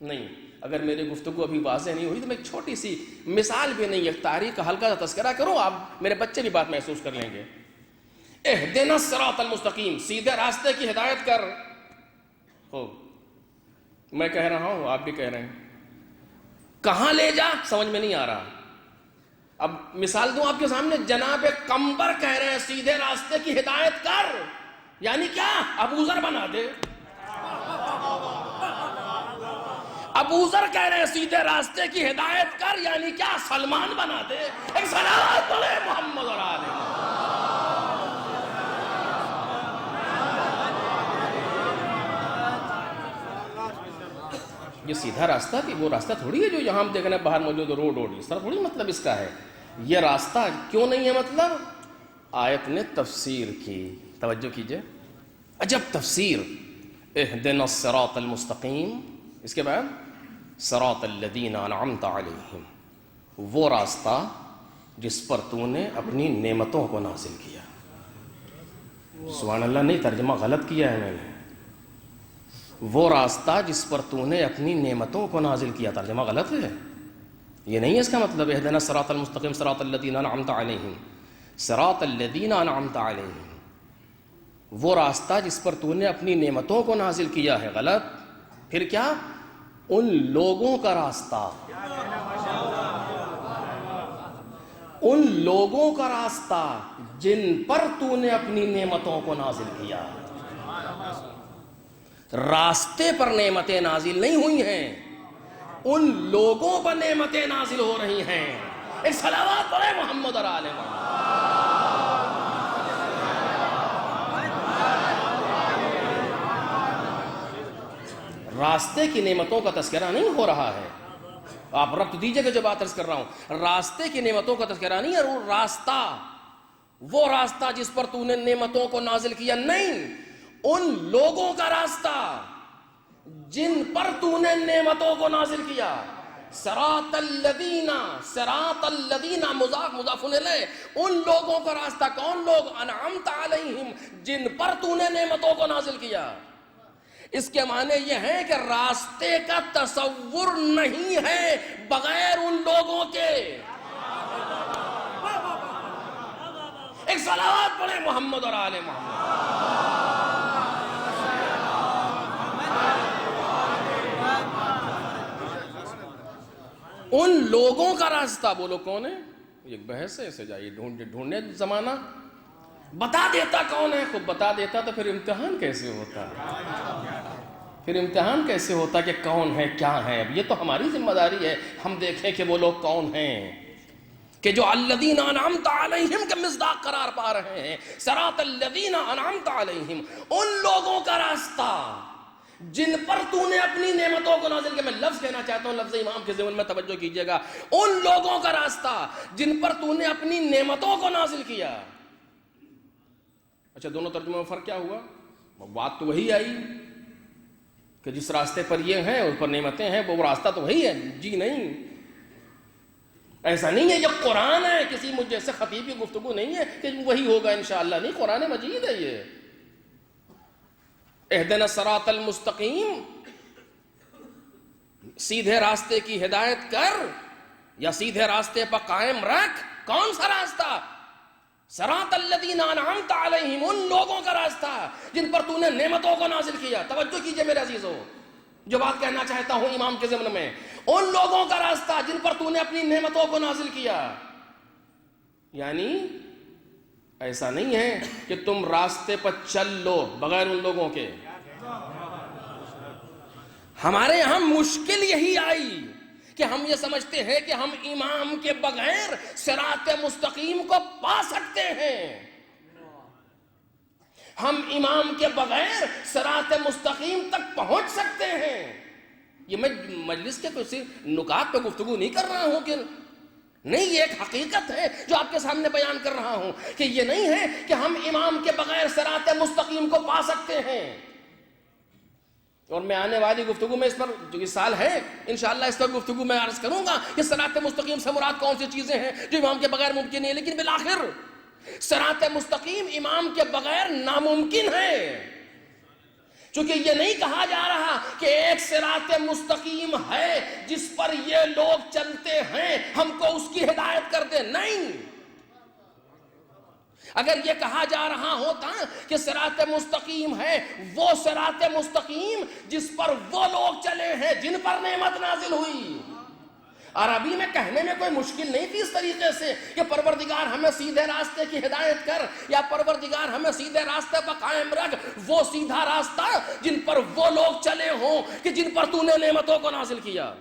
نہیں، اگر میری گفتگو ابھی واضح نہیں ہوئی تو میں ایک چھوٹی سی مثال بھی نہیں، ایک تاریخ کا ہلکا سا تذکرہ کروں، آپ میرے بچے بھی بات محسوس کر لیں گے۔ اہدنا الصراط المستقیم، سیدھے راستے کی ہدایت کر، ہو میں کہہ رہا ہوں آپ بھی کہہ رہے ہیں، کہاں لے جا سمجھ میں نہیں آ رہا۔ اب مثال دوں آپ کے سامنے، جناب قمبر کہہ رہے ہیں سیدھے راستے کی ہدایت کر، یعنی کیا؟ ابو ذر بنا دے۔ ابو ذر کہہ رہے ہیں سیدھے راستے کی ہدایت کر، یعنی کیا؟ سلمان بنا دے۔ ایک صلوات پڑھے محمد اور آلہ۔ یہ سیدھا راستہ کہ وہ راستہ تھوڑی ہے جو یہاں ہم دیکھ رہے ہیں باہر موجود روڈ اس طرح تھوڑی مطلب اس کا ہے۔ یہ راستہ کیوں نہیں ہے مطلب؟ آیت نے تفسیر کی، توجہ کیجئے، عجب تفسیر، اہدنا الصراط المستقیم، اس کے بعد صراط الذین انعمت علیہم، وہ راستہ جس پر تو نے اپنی نعمتوں کو نازل کیا۔ سبحان اللہ، نہیں ترجمہ غلط کیا ہے میں نے، وہ راستہ جس پر تو نے اپنی نعمتوں کو نازل کیا، ترجمہ غلط ہے، یہ نہیں ہے اس کا مطلب اہدنا الصراط المستقیم صراط الذین انعمت علیہم، صراط الذین انعمت علیہم، وہ راستہ جس پر تو نے اپنی نعمتوں کو نازل کیا ہے، غلط۔ پھر کیا؟ ان لوگوں کا راستہ، ان لوگوں کا راستہ جن پر تو نے اپنی نعمتوں کو نازل کیا۔ راستے پر نعمتیں نازل نہیں ہوئی ہیں، ان لوگوں پر نعمتیں نازل ہو رہی ہیں۔ ایک صلوات پڑھے محمد اور آلہ محمد۔ راستے کی نعمتوں کا تذکرہ نہیں ہو رہا ہے، آپ ربط دیجئے کہ جو بات عرض کر رہا ہوں، راستے کی نعمتوں کا تذکرہ نہیں ہے، راستہ، وہ راستہ جس پر تو نے نعمتوں کو نازل کیا، نہیں، ان لوگوں کا راستہ جن پر تو نے نعمتوں کو نازل کیا۔ صراط الذین مضاف مضاف الیہ، ان لوگوں کا راستہ، کون لوگ؟ انعمت علیہم، جن پر تو نے نعمتوں کو نازل کیا۔ اس کے معنی یہ ہے کہ راستے کا تصور نہیں ہے بغیر ان لوگوں کے۔ ایک صلوات پڑھیں محمد اور آل محمد۔ ان لوگوں کا راستہ، بولو کون ہے؟ ایک بحث ہے، اسے جائیے ڈھونڈنے زمانہ بتا دیتا کون ہے۔ خود بتا دیتا تو پھر امتحان کیسے ہوتا؟ پھر امتحان کیسے ہوتا کہ کون ہے کیا ہے؟ اب یہ تو ہماری ذمہ داری ہے ہم دیکھیں کہ وہ لوگ کون ہیں کہ جو الذین انعمت علیہم کا مصداق قرار پا رہے ہیں۔ صراط الذین انعمت علیہم، ان لوگوں کا راستہ جن پر تو نے اپنی نعمتوں کو نازل کیا۔ میں لفظ کہنا چاہتا ہوں، لفظ امام کے ذہن میں توجہ کیجئے گا۔ ان لوگوں کا راستہ جن پر تو نے اپنی نعمتوں کو نازل کیا۔ اچھا، دونوں ترجمے میں فرق کیا ہوا؟ بات تو وہی آئی کہ جس راستے پر یہ ہیں اس پر نعمتیں ہیں، وہ راستہ تو وہی ہے۔ جی نہیں، ایسا نہیں ہے یہ قرآن ہے، کسی مجھ جیسے خطیب کی گفتگو نہیں ہے کہ وہی ہوگا انشاءاللہ، نہیں، قرآن مجید ہے یہ۔ اہدنا الصراط المستقیم، سیدھے راستے کی ہدایت کر یا سیدھے راستے پر قائم رکھ۔ کون سا راستہ؟ صراط الذین انعمت علیہم، ان لوگوں کا راستہ جن پر تو نے نعمتوں کو نازل کیا۔ توجہ کیجئے میرے عزیزو، جو بات کہنا چاہتا ہوں امام کے ضمن میں، ان لوگوں کا راستہ جن پر تو نے اپنی نعمتوں کو نازل کیا۔ یعنی ایسا نہیں ہے کہ تم راستے پر چل لو بغیر ان لوگوں کے۔ ہمارے یہاں مشکل یہی آئی کہ ہم یہ سمجھتے ہیں کہ ہم امام کے بغیر صراط مستقیم کو پا سکتے ہیں، ہم امام کے بغیر صراط مستقیم تک پہنچ سکتے ہیں۔ یہ میں مجلس کے کچھ نکات پہ گفتگو نہیں کر رہا ہوں کہ نہیں، یہ ایک حقیقت ہے جو آپ کے سامنے بیان کر رہا ہوں کہ یہ نہیں ہے کہ ہم امام کے بغیر صراط مستقیم کو پا سکتے ہیں۔ اور میں آنے والی گفتگو میں اس پر، جو اس سال ہے انشاءاللہ اس پر گفتگو میں عرض کروں گا کہ صراط مستقیم سے مراد کون سی چیزیں ہیں جو امام کے بغیر ممکن نہیں ہے، لیکن بالآخر صراط مستقیم امام کے بغیر ناممکن ہے، چونکہ یہ نہیں کہا جا رہا کہ ایک صراط مستقیم ہے جس پر یہ لوگ چلتے ہیں، ہم کو اس کی ہدایت کر دیں، نہیں۔ اگر یہ کہا جا رہا ہوتا کہ صراط مستقیم ہے وہ صراط مستقیم جس پر وہ لوگ چلے ہیں جن پر نعمت نازل ہوئی۔ عربی میں کہنے میں کوئی مشکل نہیں تھی اس طریقے سے کہ پروردگار ہمیں سیدھے راستے کی ہدایت کر، یا پروردگار ہمیں سیدھے راستے پر قائم رکھ، وہ سیدھا راستہ جن پر وہ لوگ چلے ہوں کہ جن پر تو نے نعمتوں کو نازل کیا۔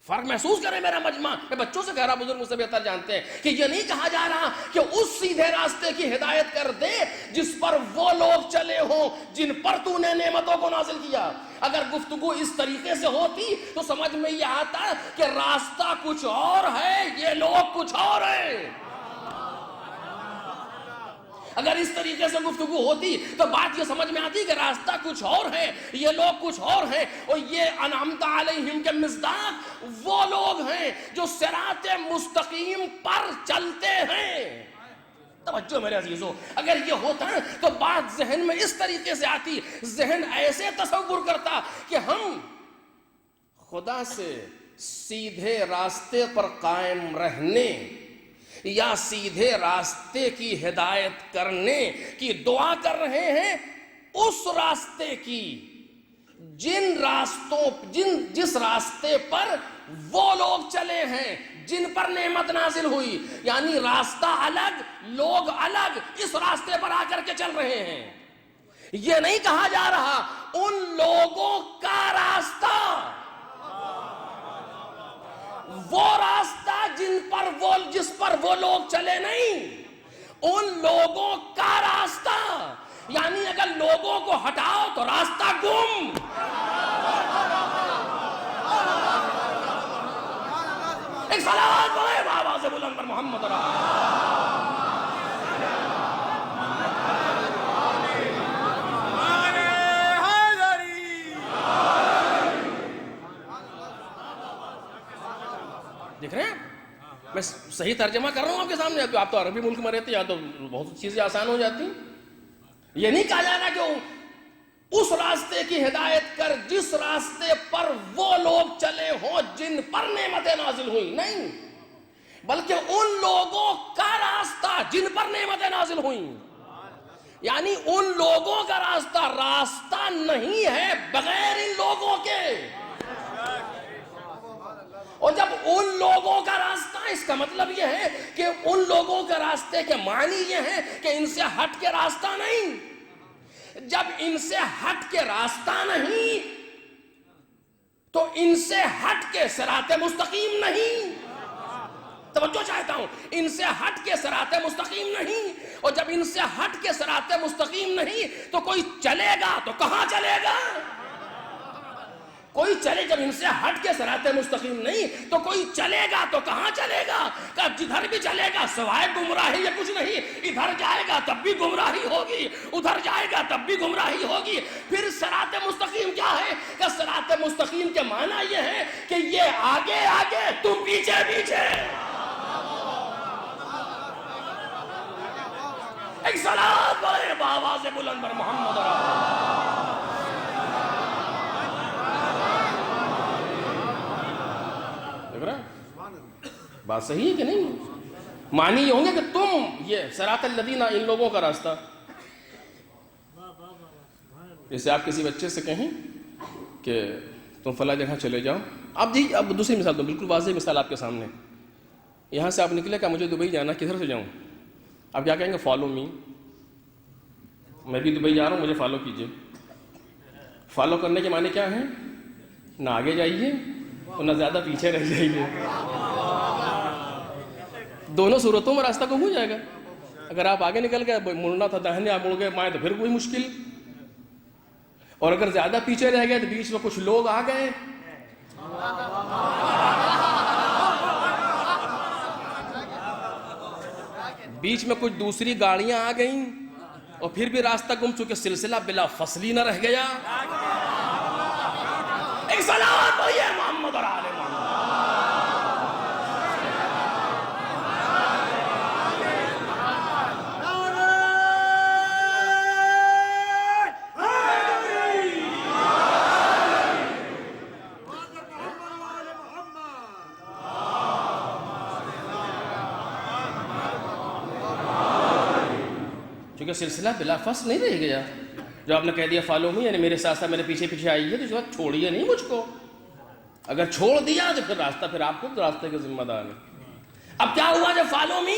فرق محسوس کریں میرا مجمع، میں بچوں سے کہہ رہا، بزرگ مجھ سے بہتر جانتے ہیں کہ یہ نہیں کہا جا رہا کہ اس سیدھے راستے کی ہدایت کر دے جس پر وہ لوگ چلے ہوں جن پر تو نے نعمتوں کو نازل کیا۔ اگر گفتگو اس طریقے سے ہوتی تو سمجھ میں یہ آتا کہ راستہ کچھ اور ہے، یہ لوگ کچھ اور ہیں۔ اگر اس طریقے سے گفتگو ہوتی تو بات یہ سمجھ میں آتی کہ راستہ کچھ اور ہے، یہ لوگ کچھ اور ہیں، اور یہ انعمت علیہم کے مصداق وہ لوگ ہیں جو صراط مستقیم پر چلتے ہیں۔ توجہ میرے عزیزو، اگر یہ ہوتا تو بات ذہن میں اس طریقے سے آتی، ذہن ایسے تصور کرتا کہ ہم خدا سے سیدھے راستے پر قائم رہنے یا سیدھے راستے کی ہدایت کرنے کی دعا کر رہے ہیں، اس راستے کی جس راستے پر وہ لوگ چلے ہیں جن پر نعمت نازل ہوئی، یعنی راستہ الگ، لوگ الگ، اس راستے پر آ کر کے چل رہے ہیں۔ یہ نہیں کہا جا رہا ان لوگوں کا راستہ، وہ راستہ جس پر وہ لوگ چلے نہیں، ان لوگوں کا راستہ، یعنی اگر لوگوں کو ہٹاؤ تو راستہ گم۔ ایک صلوات پڑھیں آواز بلند پر محمد رہا۔ میں صحیح ترجمہ کر رہا ہوں آپ کے سامنے. آپ تو عربی ملک میں رہتے ہیں, یہاں تو بہت چیزیں آسان ہو جاتی ہیں. یہ نہیں کہا جا رہا کہ اس راستے کی ہدایت کر جس راستے پر وہ لوگ چلے ہوں جن پر نعمتیں نازل ہوئی, نہیں, بلکہ ان لوگوں کا راستہ جن پر نعمتیں نازل ہوئیں. یعنی ان لوگوں کا راستہ نہیں ہے بغیر ان لوگوں کے. اور جب ان لوگوں کا راستہ, اس کا مطلب یہ ہے کہ ان لوگوں کے راستے کے معنی یہ ہے کہ ان سے ہٹ کے راستہ نہیں. جب ان سے ہٹ کے راستہ نہیں تو ان سے ہٹ کے صراط مستقیم نہیں. توجہ چاہتا ہوں, ان سے ہٹ کے صراط مستقیم نہیں. اور جب ان سے ہٹ کے صراط مستقیم نہیں تو کوئی چلے گا تو کہاں چلے گا؟ کوئی چلے, جب ان سے ہٹ کے صراط مستقیم نہیں تو کوئی چلے گا تو کہاں چلے گا؟ کہ جدھر بھی چلے گا سوائے گمراہی یا کچھ نہیں. ادھر جائے گا تب بھی گمراہی ہوگی, ادھر جائے گا تب بھی گمراہی ہوگی. پھر صراط مستقیم کیا ہے؟ کہ صراط مستقیم کے معنی یہ ہے کہ یہ آگے آگے تم پیچھے پیچھے. ایک صلوات پڑھیں بآواز بلند پر محمد بات صحیح ہے کہ نہیں؟ معنی یہ ہوں گے کہ تم, یہ صراط الذین, ان لوگوں کا راستہ. جیسے آپ کسی بچے سے کہیں کہ تم فلاں جگہ چلے جاؤ. اب دوسری مثال دو, بالکل واضح مثال آپ کے سامنے. یہاں سے آپ نکلے کہ مجھے دبئی جانا, کدھر سے جاؤں؟ آپ کیا کہیں گے؟ Follow me. میں بھی دبئی جا رہا ہوں, مجھے فالو کیجئے. فالو کرنے کے معنی کیا ہیں؟ نہ آگے جائیے اور نہ زیادہ پیچھے رہ جائیے. دونوں صورتوں میں راستہ گم ہو جائے گا. اگر آپ آگے نکل گئے, مڑنا تھا داہنے, آپ مڑ گئے بائیں تو پھر کوئی مشکل. اور اگر زیادہ پیچھے رہ گئے تو بیچ میں کچھ لوگ آ گئے, بیچ میں کچھ دوسری گاڑیاں آ گئیں اور پھر بھی راستہ گم, چونکہ سلسلہ بلا فصلی نہ رہ گیا. ایک صلوات پڑھیے محمد اور آل محمد. کیونکہ سلسلہ بلا فصل نہیں رہ گیا. جو آپ نے کہہ دیا فالو می, یعنی میرے ساتھ ساتھ میرے پیچھے پیچھے آئیے, تو اس وقت چھوڑیے نہیں مجھ کو. اگر چھوڑ دیا تو پھر راستہ, پھر آپ خود راستے کے ذمہ دار ہیں. اب کیا ہوا جب فالو می,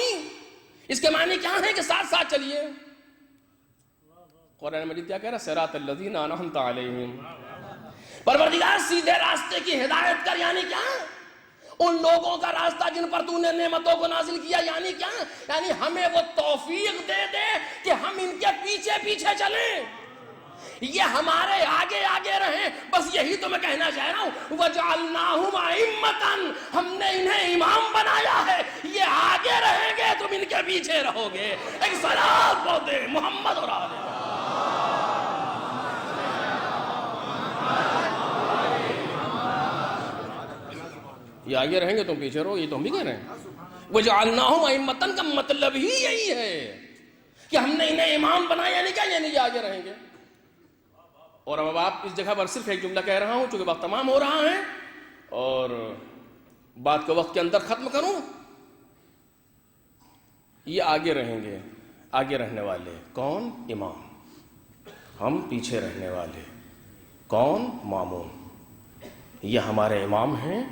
اس کے معنی کیا ہے کہ ساتھ ساتھ چلیے. قرآن مجید کیا کہہ رہا ہے؟ صراط الذین انعمت علیہم. پروردگار سیدھے راستے کی ہدایت کر, یعنی کیا؟ ان لوگوں کا راستہ جن پر تو نے نعمتوں کو نازل کیا. یعنی کیا؟ یعنی ہمیں وہ توفیق دے دے کہ ہم ان کے پیچھے پیچھے چلیں, یہ ہمارے آگے آگے رہیں. بس یہی تو میں کہنا چاہ رہا ہوں. وَجَعَلْنَاهُمْ أَئِمَّةً, ہم نے انہیں امام بنایا ہے. یہ آگے رہیں گے, تم ان کے پیچھے رہو گے. ایک صلوات پڑھ دے محمد اور آل محمد. یہ آگے رہیں گے تم پیچھے رہو, یہ تو ہم بھی کہہ رہے ہیں. وَجَعَلْنَاهُمْ أَئِمَّةً کا مطلب ہی یہی ہے کہ ہم نے انہیں امام بنایا. یعنی کیا؟ یعنی یہ آگے رہیں گے. اور اب آپ اس جگہ پر صرف ایک جملہ کہہ رہا ہوں چونکہ وقت تمام ہو رہا ہے اور بات کو وقت کے اندر ختم کروں. یہ آگے رہیں گے, آگے رہنے والے کون؟ امام. ہم پیچھے رہنے والے کون؟ مامون. یہ ہمارے امام ہیں,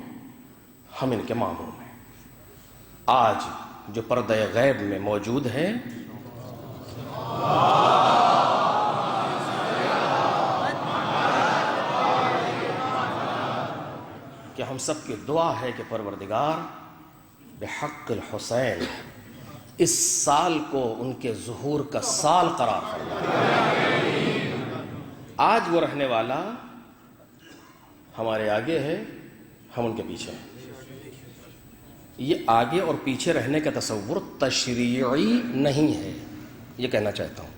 ہم ان کے مامون ہیں. آج جو پردہ غیب میں موجود ہے, کہ ہم سب کی دعا ہے کہ پروردگار بحق الحسین اس سال کو ان کے ظہور کا سال قرار فرمائے. آج وہ رہنے والا ہمارے آگے ہے, ہم ان کے پیچھے ہیں. یہ آگے اور پیچھے رہنے کا تصور تشریعی نہیں ہے, یہ کہنا چاہتا ہوں.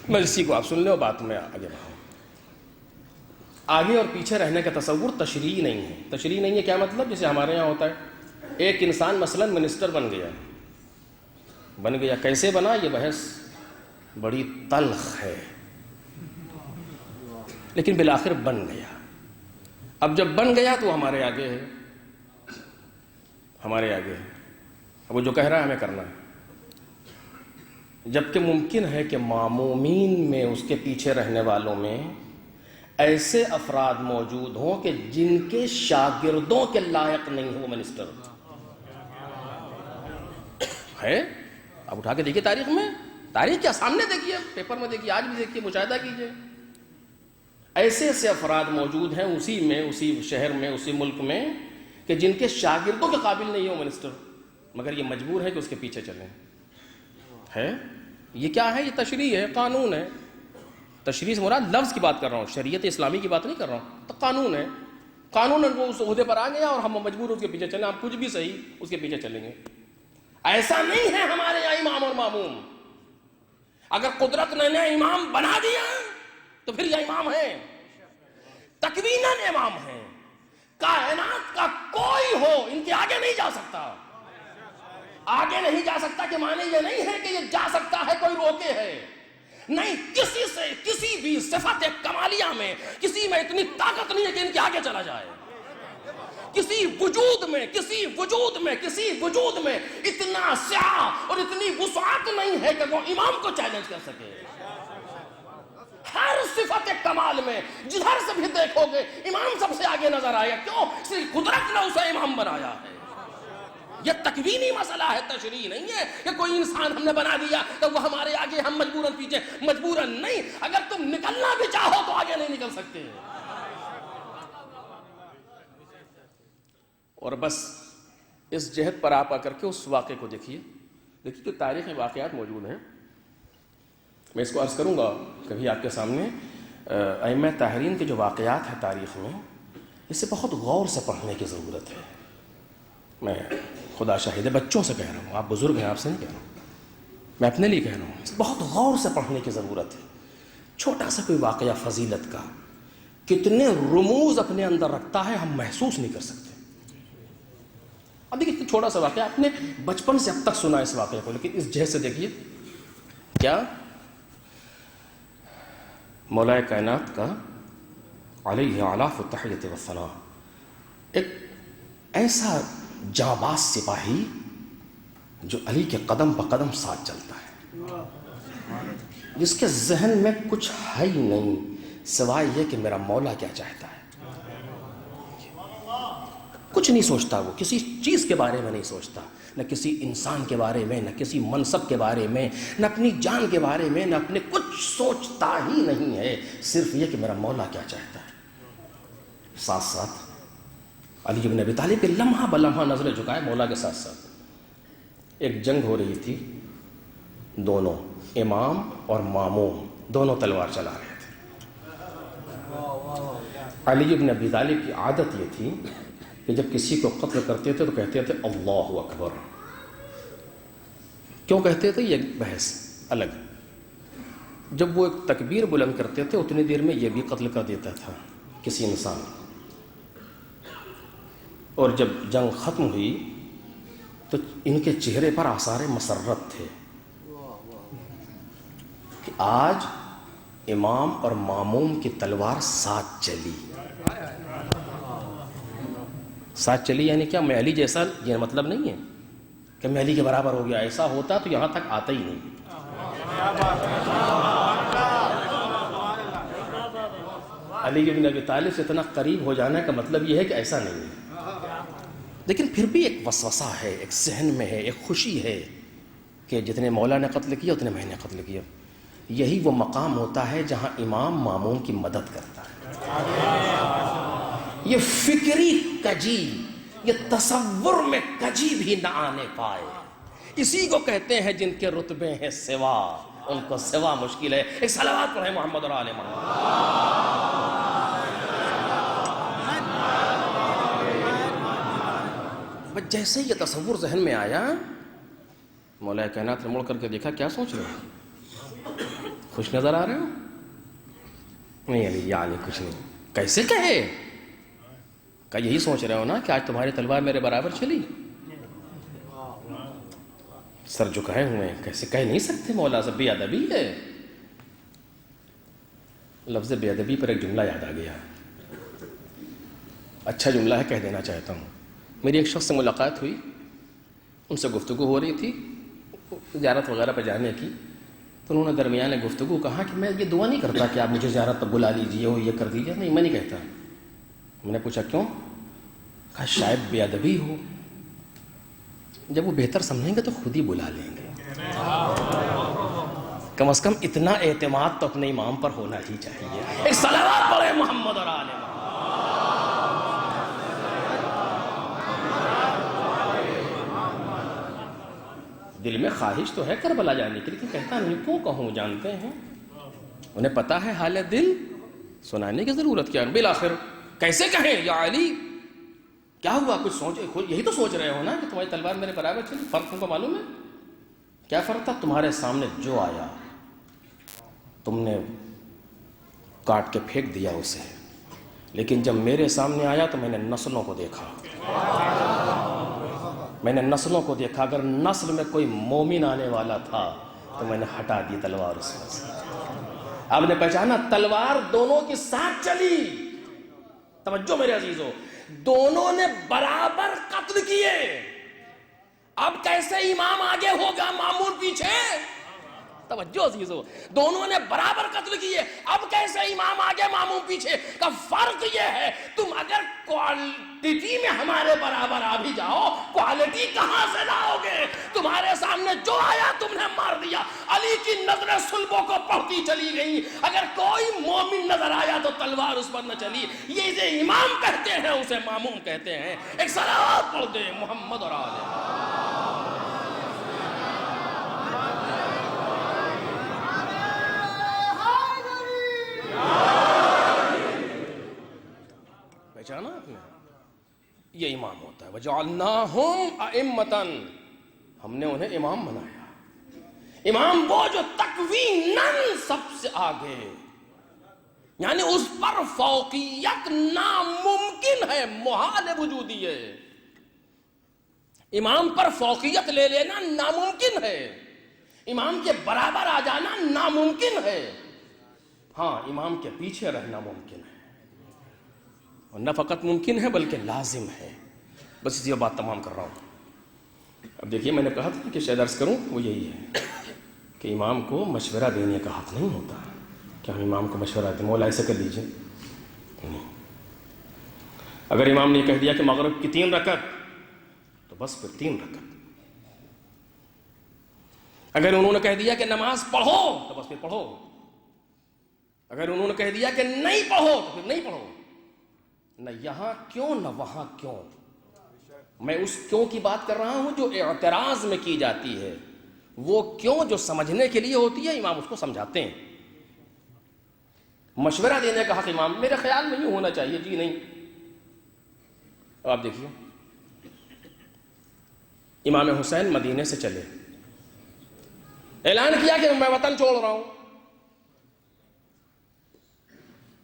میں اسی کو آپ سن لیں اور بات میں آگے بڑھاؤں. آگے اور پیچھے رہنے کا تصور تشریعی نہیں ہے. تشریعی نہیں ہے کیا مطلب؟ جیسے ہمارے یہاں ہوتا ہے ایک انسان مثلا منسٹر بن گیا کیسے بنا؟ یہ بحث بڑی تلخ ہے، لیکن بالآخر بن گیا۔ اب جب بن گیا تو ہمارے آگے ہے، اب وہ جو کہہ رہا ہے ہمیں کرنا ہے، جبکہ ممکن ہے کہ مامومین میں، اس کے پیچھے رہنے والوں میں ایسے افراد موجود ہوں کہ جن کے شاگردوں کے لائق نہیں ہو منسٹر ہے۔ اب اٹھا کے دیکھیے تاریخ میں، تاریخ کیا سامنے دیکھیے، پیپر میں دیکھیے، آج بھی دیکھیے، مشاہدہ کیجیے، ایسے افراد موجود ہیں اسی شہر میں، اسی ملک میں، کہ جن کے شاگردوں کے قابل نہیں ہو منسٹر، مگر یہ مجبور ہے کہ اس کے پیچھے چلیں۔ ہے یہ کیا ہے؟ یہ تشریع ہے، قانون ہے۔ تشریع سے مراد لفظ کی بات کر رہا ہوں، شریعت اسلامی کی بات نہیں کر رہا ہوں، تو قانون ہے۔ قانون وہ اس عہدے پر آ گیا اور ہم مجبور اس کے پیچھے چلیں، آپ کچھ بھی صحیح اس کے پیچھے چلیں گے۔ ایسا نہیں ہے ہمارے یہاں امام اور ماموم۔ اگر قدرت نے امام بنا دیا تو پھر یہ امام ہے، تکویناً امام ہے۔ کائنات کا کوئی ہو ان کے آگے نہیں جا سکتا، آگے نہیں جا سکتا کہ معنی یہ نہیں ہے کہ یہ جا سکتا ہے کوئی روکے ہے، نہیں، کسی سے کسی بھی صفت کمالیہ میں کسی میں اتنی طاقت نہیں ہے کہ ان کے آگے چلا جائے۔ کسی وجود میں اتنا سعہ اور اتنی وسعت نہیں ہے کہ وہ امام کو چیلنج کر سکے۔ ہر صفت کمال میں جدھر سے بھی دیکھو گے امام سب سے آگے نظر آئے گا۔ کیوں؟ صرف قدرت نے اسے امام بنایا ہے۔ یہ تکوینی مسئلہ ہے، تشریع نہیں ہے کہ کوئی انسان ہم نے بنا دیا تو وہ ہمارے آگے، ہم مجبوراً پیچھے۔ مجبوراً نہیں، اگر تم نکلنا بھی چاہو تو آگے نہیں نکل سکتے۔ اور بس اس جہت پر آپ آ کر کے اس واقعے کو دیکھیے کہ تاریخ میں واقعات موجود ہیں۔ میں اس کو عرض کروں گا کبھی آپ کے سامنے، ائمہ طاہرین کے جو واقعات ہیں تاریخ میں، اسے بہت غور سے پڑھنے کی ضرورت ہے۔ میں خدا شاہد ہے، بچوں سے کہہ رہا ہوں، آپ بزرگ ہیں، آپ سے نہیں کہہ رہا ہوں، میں اپنے لیے کہہ رہا ہوں، بہت غور سے پڑھنے کی ضرورت ہے۔ چھوٹا سا کوئی واقعہ فضیلت کا کتنے رموز اپنے اندر رکھتا ہے ہم محسوس نہیں کر سکتے۔ اب دیکھیے چھوٹا سا واقعہ، آپ نے بچپن سے اب تک سنا اس واقعے کو، لیکن اس جہت سے دیکھیے کیا مولا کائنات کا علیہ اعلاف التحیۃ والثناء ایک ایسا جانباز سپاہی جو علی کے قدم بقدم ساتھ چلتا ہے، جس کے ذہن میں کچھ ہے ہی نہیں سوائے یہ کہ میرا مولا کیا چاہتا ہے۔ کچھ نہیں سوچتا، وہ کسی چیز کے بارے میں نہیں سوچتا، نہ کسی انسان کے بارے میں، نہ کسی منصب کے بارے میں، نہ اپنی جان کے بارے میں، نہ اپنے کچھ سوچتا ہی نہیں ہے، صرف یہ کہ میرا مولا کیا چاہتا ہے۔ ساتھ ساتھ علی بن ابی طالب کے لمحہ بلمحہ نظریں جھکائے مولا کے ساتھ ساتھ۔ ایک جنگ ہو رہی تھی، دونوں امام اور ماموم دونوں تلوار چلا رہے تھے۔ علی بن ابی طالب کی عادت یہ تھی کہ جب کسی کو قتل کرتے تھے تو کہتے تھے اللہ اکبر۔ کیوں کہتے تھے یہ بحث الگ۔ جب وہ ایک تکبیر بلند کرتے تھے اتنی دیر میں یہ بھی قتل کر دیتا تھا کسی انسان کو۔ اور جب جنگ ختم ہوئی تو ان کے چہرے پر آثار مسرت تھے کہ آج امام اور ماموم کی تلوار ساتھ چلی۔ ساتھ چلی یعنی کیا؟ میں علی جیسا، یہ مطلب نہیں ہے کہ میں علی کے برابر ہو گیا، ایسا ہوتا تو یہاں تک آتا ہی نہیں۔ علی بن ابی طالب سے اتنا قریب ہو جانے کا مطلب یہ ہے کہ ایسا نہیں ہے، لیکن پھر بھی ایک وسوسہ ہے، ایک ذہن میں ہے، ایک خوشی ہے کہ جتنے مولا نے قتل کیا اتنے میں نے قتل کیا۔ یہی وہ مقام ہوتا ہے جہاں امام ماموم کی مدد کرتا ہے۔ یہ فکری کجی، یہ تصور میں کجی بھی نہ آنے پائے، اسی کو کہتے ہیں جن کے رتبے ہیں سوا، ان کو سوا مشکل ہے۔ ایک صلوات پڑھیں محمد اور آل محمد۔ بس جیسے یہ تصور ذہن میں آیا، مولا کائنات نے مڑ کر کے دیکھا، کیا سوچ رہے ہو؟ خوش نظر آ رہے ہو؟ نہیں یعنی کچھ نہیں۔ کیسے کہے؟ کہ یہی سوچ رہے ہو نا کہ آج تمہاری تلوار میرے برابر چلی؟ سر جھکائے ہوئے ہیں، کیسے کہہ نہیں سکتے مولا سے بے ادبی ہے. لفظ بے ادبی پر ایک جملہ یاد آ گیا، اچھا جملہ ہے، کہہ دینا چاہتا ہوں. میری ایک شخص سے ملاقات ہوئی، ان سے گفتگو ہو رہی تھی زیارت وغیرہ پہ جانے کی. تو انہوں نے درمیان گفتگو کہا کہ میں یہ دعا نہیں کرتا کہ آپ مجھے زیارت پر بلا لیجیے اور یہ کر دیجیے. نہیں، میں نہیں کہتا. میں نے پوچھا کیوں؟ کہا شاید بے ادبی ہو. جب وہ بہتر سمجھیں گے تو خود ہی بلا لیں گے. کم از کم اتنا اعتماد تو اپنے امام پر ہونا ہی چاہیے. ایک صلوات پڑھے محمد اور آل محمد. دل میں خواہش تو ہے کربلا جانے کی، لیکن کہتا نہیں کیوں کہوں. جانتے ہیں انہیں پتا ہے حال دل، سنانے کی ضرورت کیا. بالآخر کیسے کہیں یا علی کیا ہوا؟ کچھ سوچے، یہی تو سوچ رہے ہو نا کہ تمہاری تلوار میرے برابر چلی. فرق تم کو معلوم ہے کیا فرق تھا؟ تمہارے سامنے جو آیا تم نے کاٹ کے پھینک دیا اسے، لیکن جب میرے سامنے آیا تو میں نے نسلوں کو دیکھا. میں نے نسلوں کو دیکھا. اگر نسل میں کوئی مومن آنے والا تھا تو میں نے ہٹا دی تلوار اس میں سے. آپ نے پہچانا تلوار دونوں کے ساتھ چلی. توجہ میرے عزیزو، دونوں نے برابر قتل کیے. اب کیسے امام آگے ہوگا مامون پیچھے؟ توجہ عزیزو، دونوں نے برابر قتل کیے. اب کیسے امام آگے مامون پیچھے؟ کا فرق یہ ہے تم اگر کوالٹی میں ہمارے برابر آ بھی جاؤ، کوالٹی کہاں سے لاؤ گے؟ تمہارے سامنے جو آیا تم نے مار دیا. علی کی نظریں صلبوں کو پڑھتی چلی گئی. اگر کوئی مومن نظر آیا تو تلوار اس پر نہ چلی. یہ اسے امام کہتے ہیں، اسے ماموم کہتے ہیں. ایک صلوات پڑھ دے محمد اور آل. پہچانا آپ نے؟ یہ امام ہوتا ہے. وَجَعَلْنَاهُمْ أَئِمَّةً، ہم نے انہیں امام بنایا. امام وہ جو تکویناً سب سے آگے، یعنی اس پر فوقیت ناممکن ہے، محال وجودی ہے. امام پر فوقیت لے لینا ناممکن ہے. امام کے برابر آ جانا ناممکن ہے. ہاں، امام کے پیچھے رہنا ممکن ہے، اور نہ فقط ممکن ہے بلکہ لازم ہے. بس اسی بات تمام کر رہا ہوں. اب دیکھیے، میں نے کہا تھا کہ شاید عرض کروں، وہ یہی ہے کہ امام کو مشورہ دینے کا حق نہیں ہوتا کہ ہم امام کو مشورہ دیں، مولا ایسے کر لیجیے. نہیں، اگر امام نے کہہ دیا کہ مغرب کی 3 رکعت تو بس پھر 3 رکعت. اگر انہوں نے کہہ دیا کہ نماز پڑھو تو بس پھر پڑھو. اگر انہوں نے کہہ دیا کہ نہیں پڑھو تو پھر نہیں پڑھو. نہ یہاں کیوں نہ وہاں کیوں. میں اس کیوں کی بات کر رہا ہوں جو اعتراض میں کی جاتی ہے. وہ کیوں جو سمجھنے کے لیے ہوتی ہے، امام اس کو سمجھاتے ہیں. مشورہ دینے کا حق امام میرے خیال میں یوں ہونا چاہیے. جی نہیں. اب آپ دیکھیے، امام حسین مدینے سے چلے، اعلان کیا کہ میں وطن چھوڑ رہا ہوں.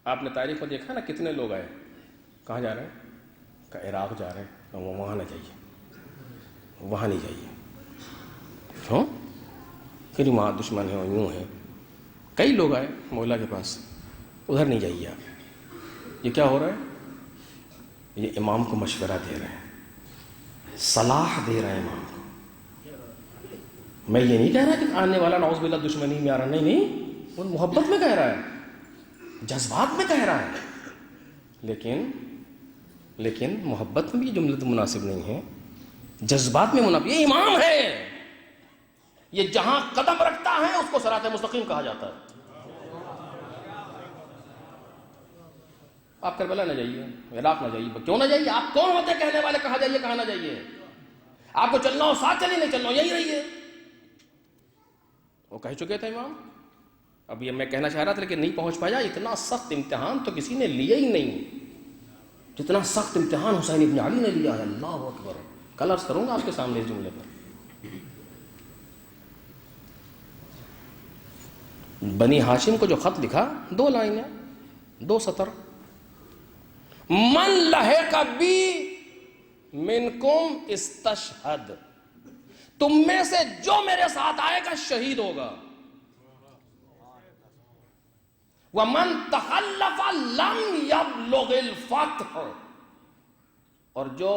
آپ نے تاریخ کو دیکھا نا، کتنے لوگ آئے. کہاں جا رہے ہیں؟ کہ عراق جا رہے ہیں. وہاں نہ جائیے، وہاں نہیں جائیے. کیوں؟ پھر وہاں دشمن ہے، یوں ہے. کئی لوگ آئے مولا کے پاس، ادھر نہیں جائیے آپ. یہ کیا ہو رہا ہے؟ یہ امام کو مشورہ دے رہے ہیں، صلاح دے رہے ہیں امام کو. میں یہ نہیں کہہ رہا کہ آنے والا نعوذ باللہ دشمنی میں آ رہا. نہیں نہیں، وہ محبت میں کہہ رہا ہے، جذبات میں کہہ رہا ہے. لیکن محبت میں بھی یہ جملہ تو مناسب نہیں ہے، جذبات میں مناسب. یہ امام ہے، یہ جہاں قدم رکھتا ہے اس کو صراط مستقیم کہا جاتا ہے. آپ کربلا نہ جائیے، عراق نہ جائیے. کیوں نہ جائیے؟ آپ کون ہوتے کہنے والے کہاں جائیے کہاں نہ جائیے؟ آپ کو چلنا ہو ساتھ چلیے، نہیں چلنا ہو یہی رہیے. وہ کہہ چکے تھے امام. اب یہ میں کہنا چاہ رہا تھا لیکن نہیں پہنچ پایا. اتنا سخت امتحان تو کسی نے لیا ہی نہیں جتنا سخت امتحان حسین ابن علی نے لیا ہے. اللہ اکبر. کل عرض کروں گا آپ کے سامنے اس جملے پر. بنی ہاشم کو جو خط لکھا، 2 لائنیں، 2 سطر. من لحق بی منکم استشہد. تم میں سے جو میرے ساتھ آئے گا شہید ہوگا. وَمَن تَخَلَّفَ لَمْ يَبْلُغِ الْفَتْحَ، اور جو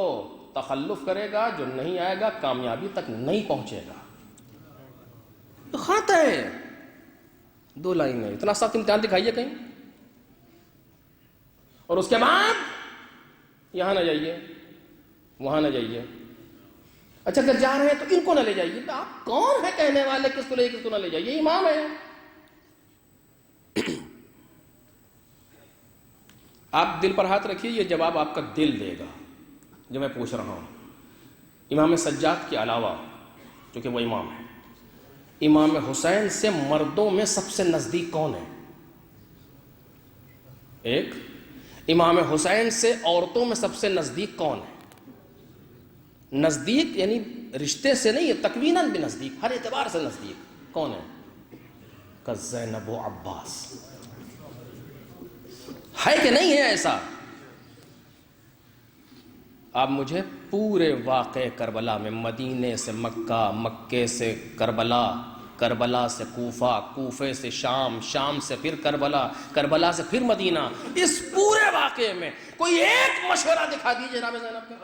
تخلف کرے گا، جو نہیں آئے گا، کامیابی تک نہیں پہنچے گا. خط ہے 2 لائن میں، اتنا سخت امتحان دکھائیے کہیں. اور اس کے بعد یہاں نہ جائیے، وہاں نہ جائیے. اچھا اگر جا رہے ہیں تو ان کو نہ لے جائیے. آپ کون ہے کہنے والے کس کو لے کس کو نہ لے جائیے؟ امام ہے. آپ دل پر ہاتھ رکھیے، یہ جواب آپ کا دل دے گا جو میں پوچھ رہا ہوں. امام سجاد کے علاوہ، چونکہ وہ امام ہے، امام حسین سے مردوں میں سب سے نزدیک کون ہے؟ ایک. امام حسین سے عورتوں میں سب سے نزدیک کون ہے؟ نزدیک یعنی رشتے سے نہیں، تکویناً بھی نزدیک، ہر اعتبار سے نزدیک کون ہے؟ کہ زینب و عباس. ہے کہ نہیں ہے ایسا؟ آپ مجھے پورے واقعے کربلا میں، مدینے سے مکہ، مکے سے کربلا، کربلا سے کوفہ، کوفے سے شام، شام سے پھر کربلا، کربلا سے پھر مدینہ، اس پورے واقعے میں کوئی ایک مشورہ دکھا دیجیے جناب زینب کا.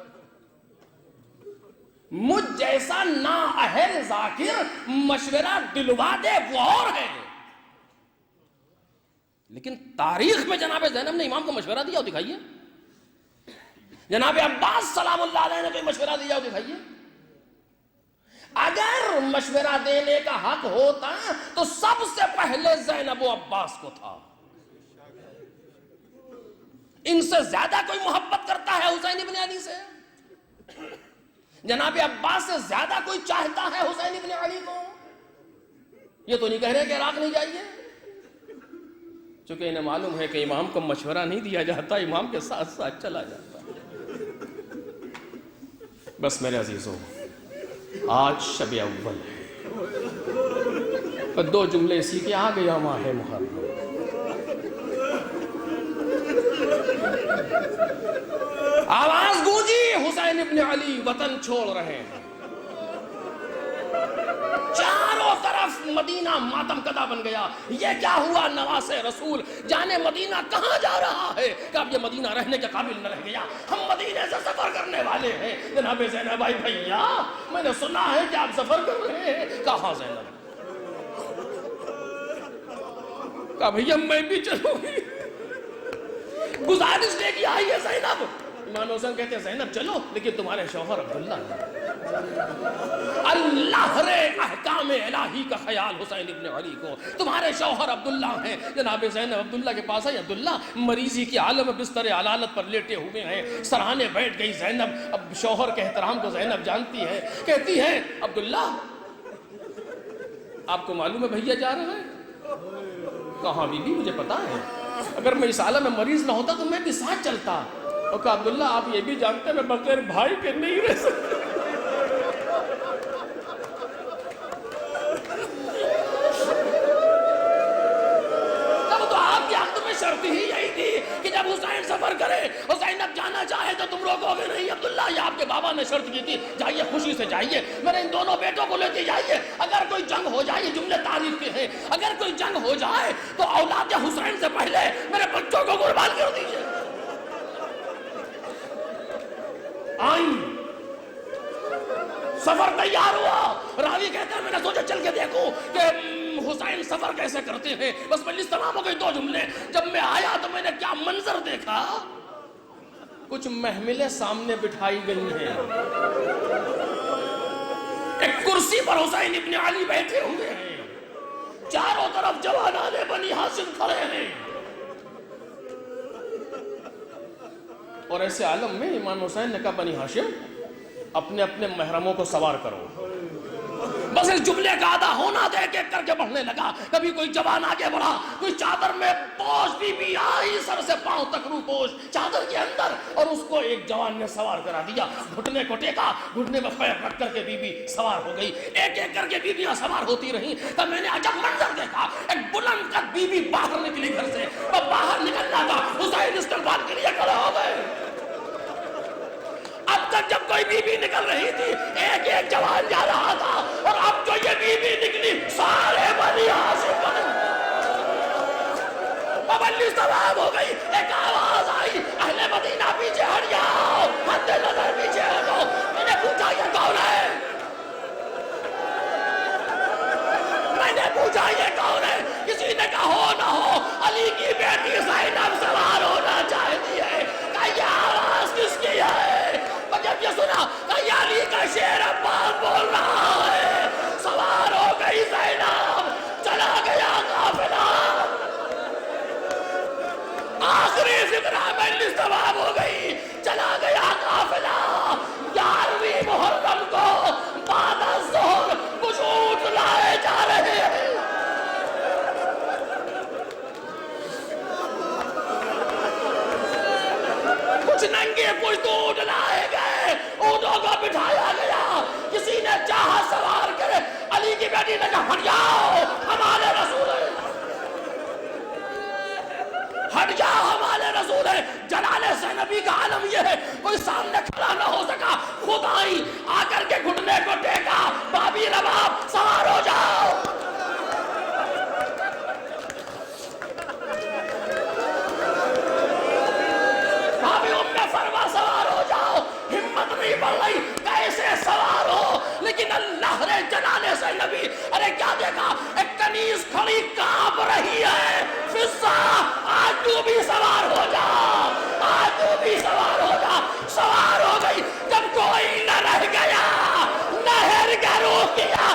مجھ جیسا نااہل ذاکر مشورہ دلوا دے وہ اور ہے، لیکن تاریخ میں جناب زینب نے امام کو مشورہ دیا ہو دکھائیے. جناب عباس سلام اللہ علیہ نے کوئی مشورہ دیا ہو دکھائیے. اگر مشورہ دینے کا حق ہوتا تو سب سے پہلے زینب و عباس کو تھا. ان سے زیادہ کوئی محبت کرتا ہے حسین ابن علی سے؟ جناب عباس سے زیادہ کوئی چاہتا ہے حسین ابن علی کو؟ یہ تو نہیں کہہ رہے کہ عراق نہیں جائیے. چونکہ انہیں معلوم ہے کہ امام کو مشورہ نہیں دیا جاتا، امام کے ساتھ ساتھ چلا جاتا. بس میرے عزیزوں، آج شب اول ہے، 2 جملے اسی کے آ گیا ماہ محرم. آواز گونجی، حسین ابن علی وطن چھوڑ رہے ہیں. چاروں طرف مدینہ ماتم کدہ بن گیا. یہ کیا ہوا؟ نواس رسول جانے مدینہ کہاں جا رہا ہے کہ اب یہ مدینہ رہنے کے قابل نہ رہ گیا. ہم مدینہ سے سفر کرنے والے ہیں. جناب زینب بھائی بھیا میں نے سنا ہے کہ آپ سفر کر رہے ہیں. کہاں زینب؟ کہا بھیا میں بھی چلوں گی. گزارش لے کے آئی ہے زینب. امام حسین کہتے ہیں زینب چلو، لیکن تمہارے شوہر عبداللہ اللہ رے احکام الہی کا خیال حسین ابن علی کو. تمہارے شوہر عبداللہ ہیں. جناب زینب عبداللہ کے پاس ہے. عبداللہ مریضی کی عالم میں بستر علالت پر لیٹے ہوئے ہیں. سرہانے بیٹھ گئی زینب. اب شوہر کے احترام کو زینب جانتی ہے. کہتی ہے عبداللہ آپ کو معلوم ہے بھیا جا رہا ہے؟ کہاں بی بی مجھے پتا ہے، اگر میں اس عالم میں مریض نہ ہوتا تو میں بھی ساتھ چلتا. اور کہا عبداللہ آپ یہ بھی جانتے ہیں میں بغیر بھائی کے نہیں رہ سکتا. تب تو آپ کے حق میں شرط ہی یہی تھی کہ جب حسین سفر کرے اور زینب جانا چاہے تو تم روکو گے نہیں. عبداللہ یہ آپ کے بابا نے شرط کی تھی، جائیے خوشی سے جائیے، میرے ان دونوں بیٹوں کو لیتے جائیے. اگر کوئی جنگ ہو جائے، یہ جملے تعریف کے ہیں، اگر کوئی جنگ ہو جائے تو اولاد حسین سے پہلے میرے بچوں کو قربان کر دیجیے. آئیں سفر تیار ہوا. راوی کہتا ہے میں نے سوچا چل کے دیکھوں کہ حسین سفر کیسے کرتے ہیں. بس مجلس تمام ہو گئی. 2 جملے. جب میں آیا تو میں نے کیا منظر دیکھا. کچھ محملیں سامنے بٹھائی گئی ہیں. ایک کرسی پر حسین ابن علی بیٹھے ہوئے ہیں. چاروں طرف جوانان بنی ہاشم کھڑے ہیں. اور ایسے عالم میں امام حسین نے کہا بنی ہاشم اپنے اپنے محرموں کو سوار کرو. بس اس جملے کا آدھا ہونا دے کے کر کے بڑھنے لگا. کبھی کوئی جوان آگے بڑھا، کوئی چادر میں پوش بی بی آئی سر سے پاؤں تک رو پوش چادر کے اندر، اور اس کو ایک جوان نے سوار کرا دیا. گھٹنے کو ٹیکا، گھٹنے میں پیر رکھ کر کے بی بی سوار ہو گئی. ایک ایک کر کے بیویاں سوار ہوتی رہیں. تب میں نے عجب منظر دیکھا. ایک بلند قد بی بی باہر نکلی گھر سے. باہر نکلنا تھا، حسین استقبال کے لیے کھڑے ہو گئے. اب تک جب کوئی بی بی نکل رہی تھی ایک ایک جوان جا رہا تھا. ہو گئی، ایک آواز آئی، اہل مدینہ پیچھے ہٹ جاؤ، حد نظر پیچھے ہٹو۔ میں نے پوچھا یہ کون ہے؟ میں نے پوچھا یہ کون ہے؟ کسی نے کہا ہو نہ ہو علی کی بیٹی زینب سوار ہونا چاہتی ہے۔ کہا یہ آواز کس کی ہے؟ میں جب یہ سنا کہ یہ علی کا شیر عباس بول رہا ہے، سوار ہو گئی زینب، چلا گیا قافلہ، آخری فتنہ مجلس تمام ہو گئی، چلا گیا قافلہ۔ 11ویں محرم کو بعد الظہر کچھ اونٹ لائے جا رہے ہیں۔ کچھ ننگے پشت اونٹ لائے گئے، اونٹوں کو بٹھایا گیا، کسی نے چاہا سوار کرے، علی کی بیٹی نے کہا ہٹ جاؤ ہمارے رسول ہیں، ہٹ جاؤ ہمارے رسول ہیں۔ جلال زینبی کا عالم یہ ہے، کوئی سامنے کھڑا نہ ہو سکا، خود آئی، آ کر کے گھٹنے کو ٹیکا، بابی رباب سوار ہو جاؤ۔ بابی ام فرما سوار ہو جاؤ، ہمت نہیں بڑھ رہی، کیسے سوار ہو؟ لیکن اللہ نے جلال زینبی، ارے کیا دیکھا؟ ایک کنیز کھڑی کانپ رہی ہے، فضہ آج تو بھی سوار ہو جا، آج تو بھی سوار ہو جا۔ سوار ہو گئی، جب کوئی نہ رہ گیا، نہر کا روح کیا،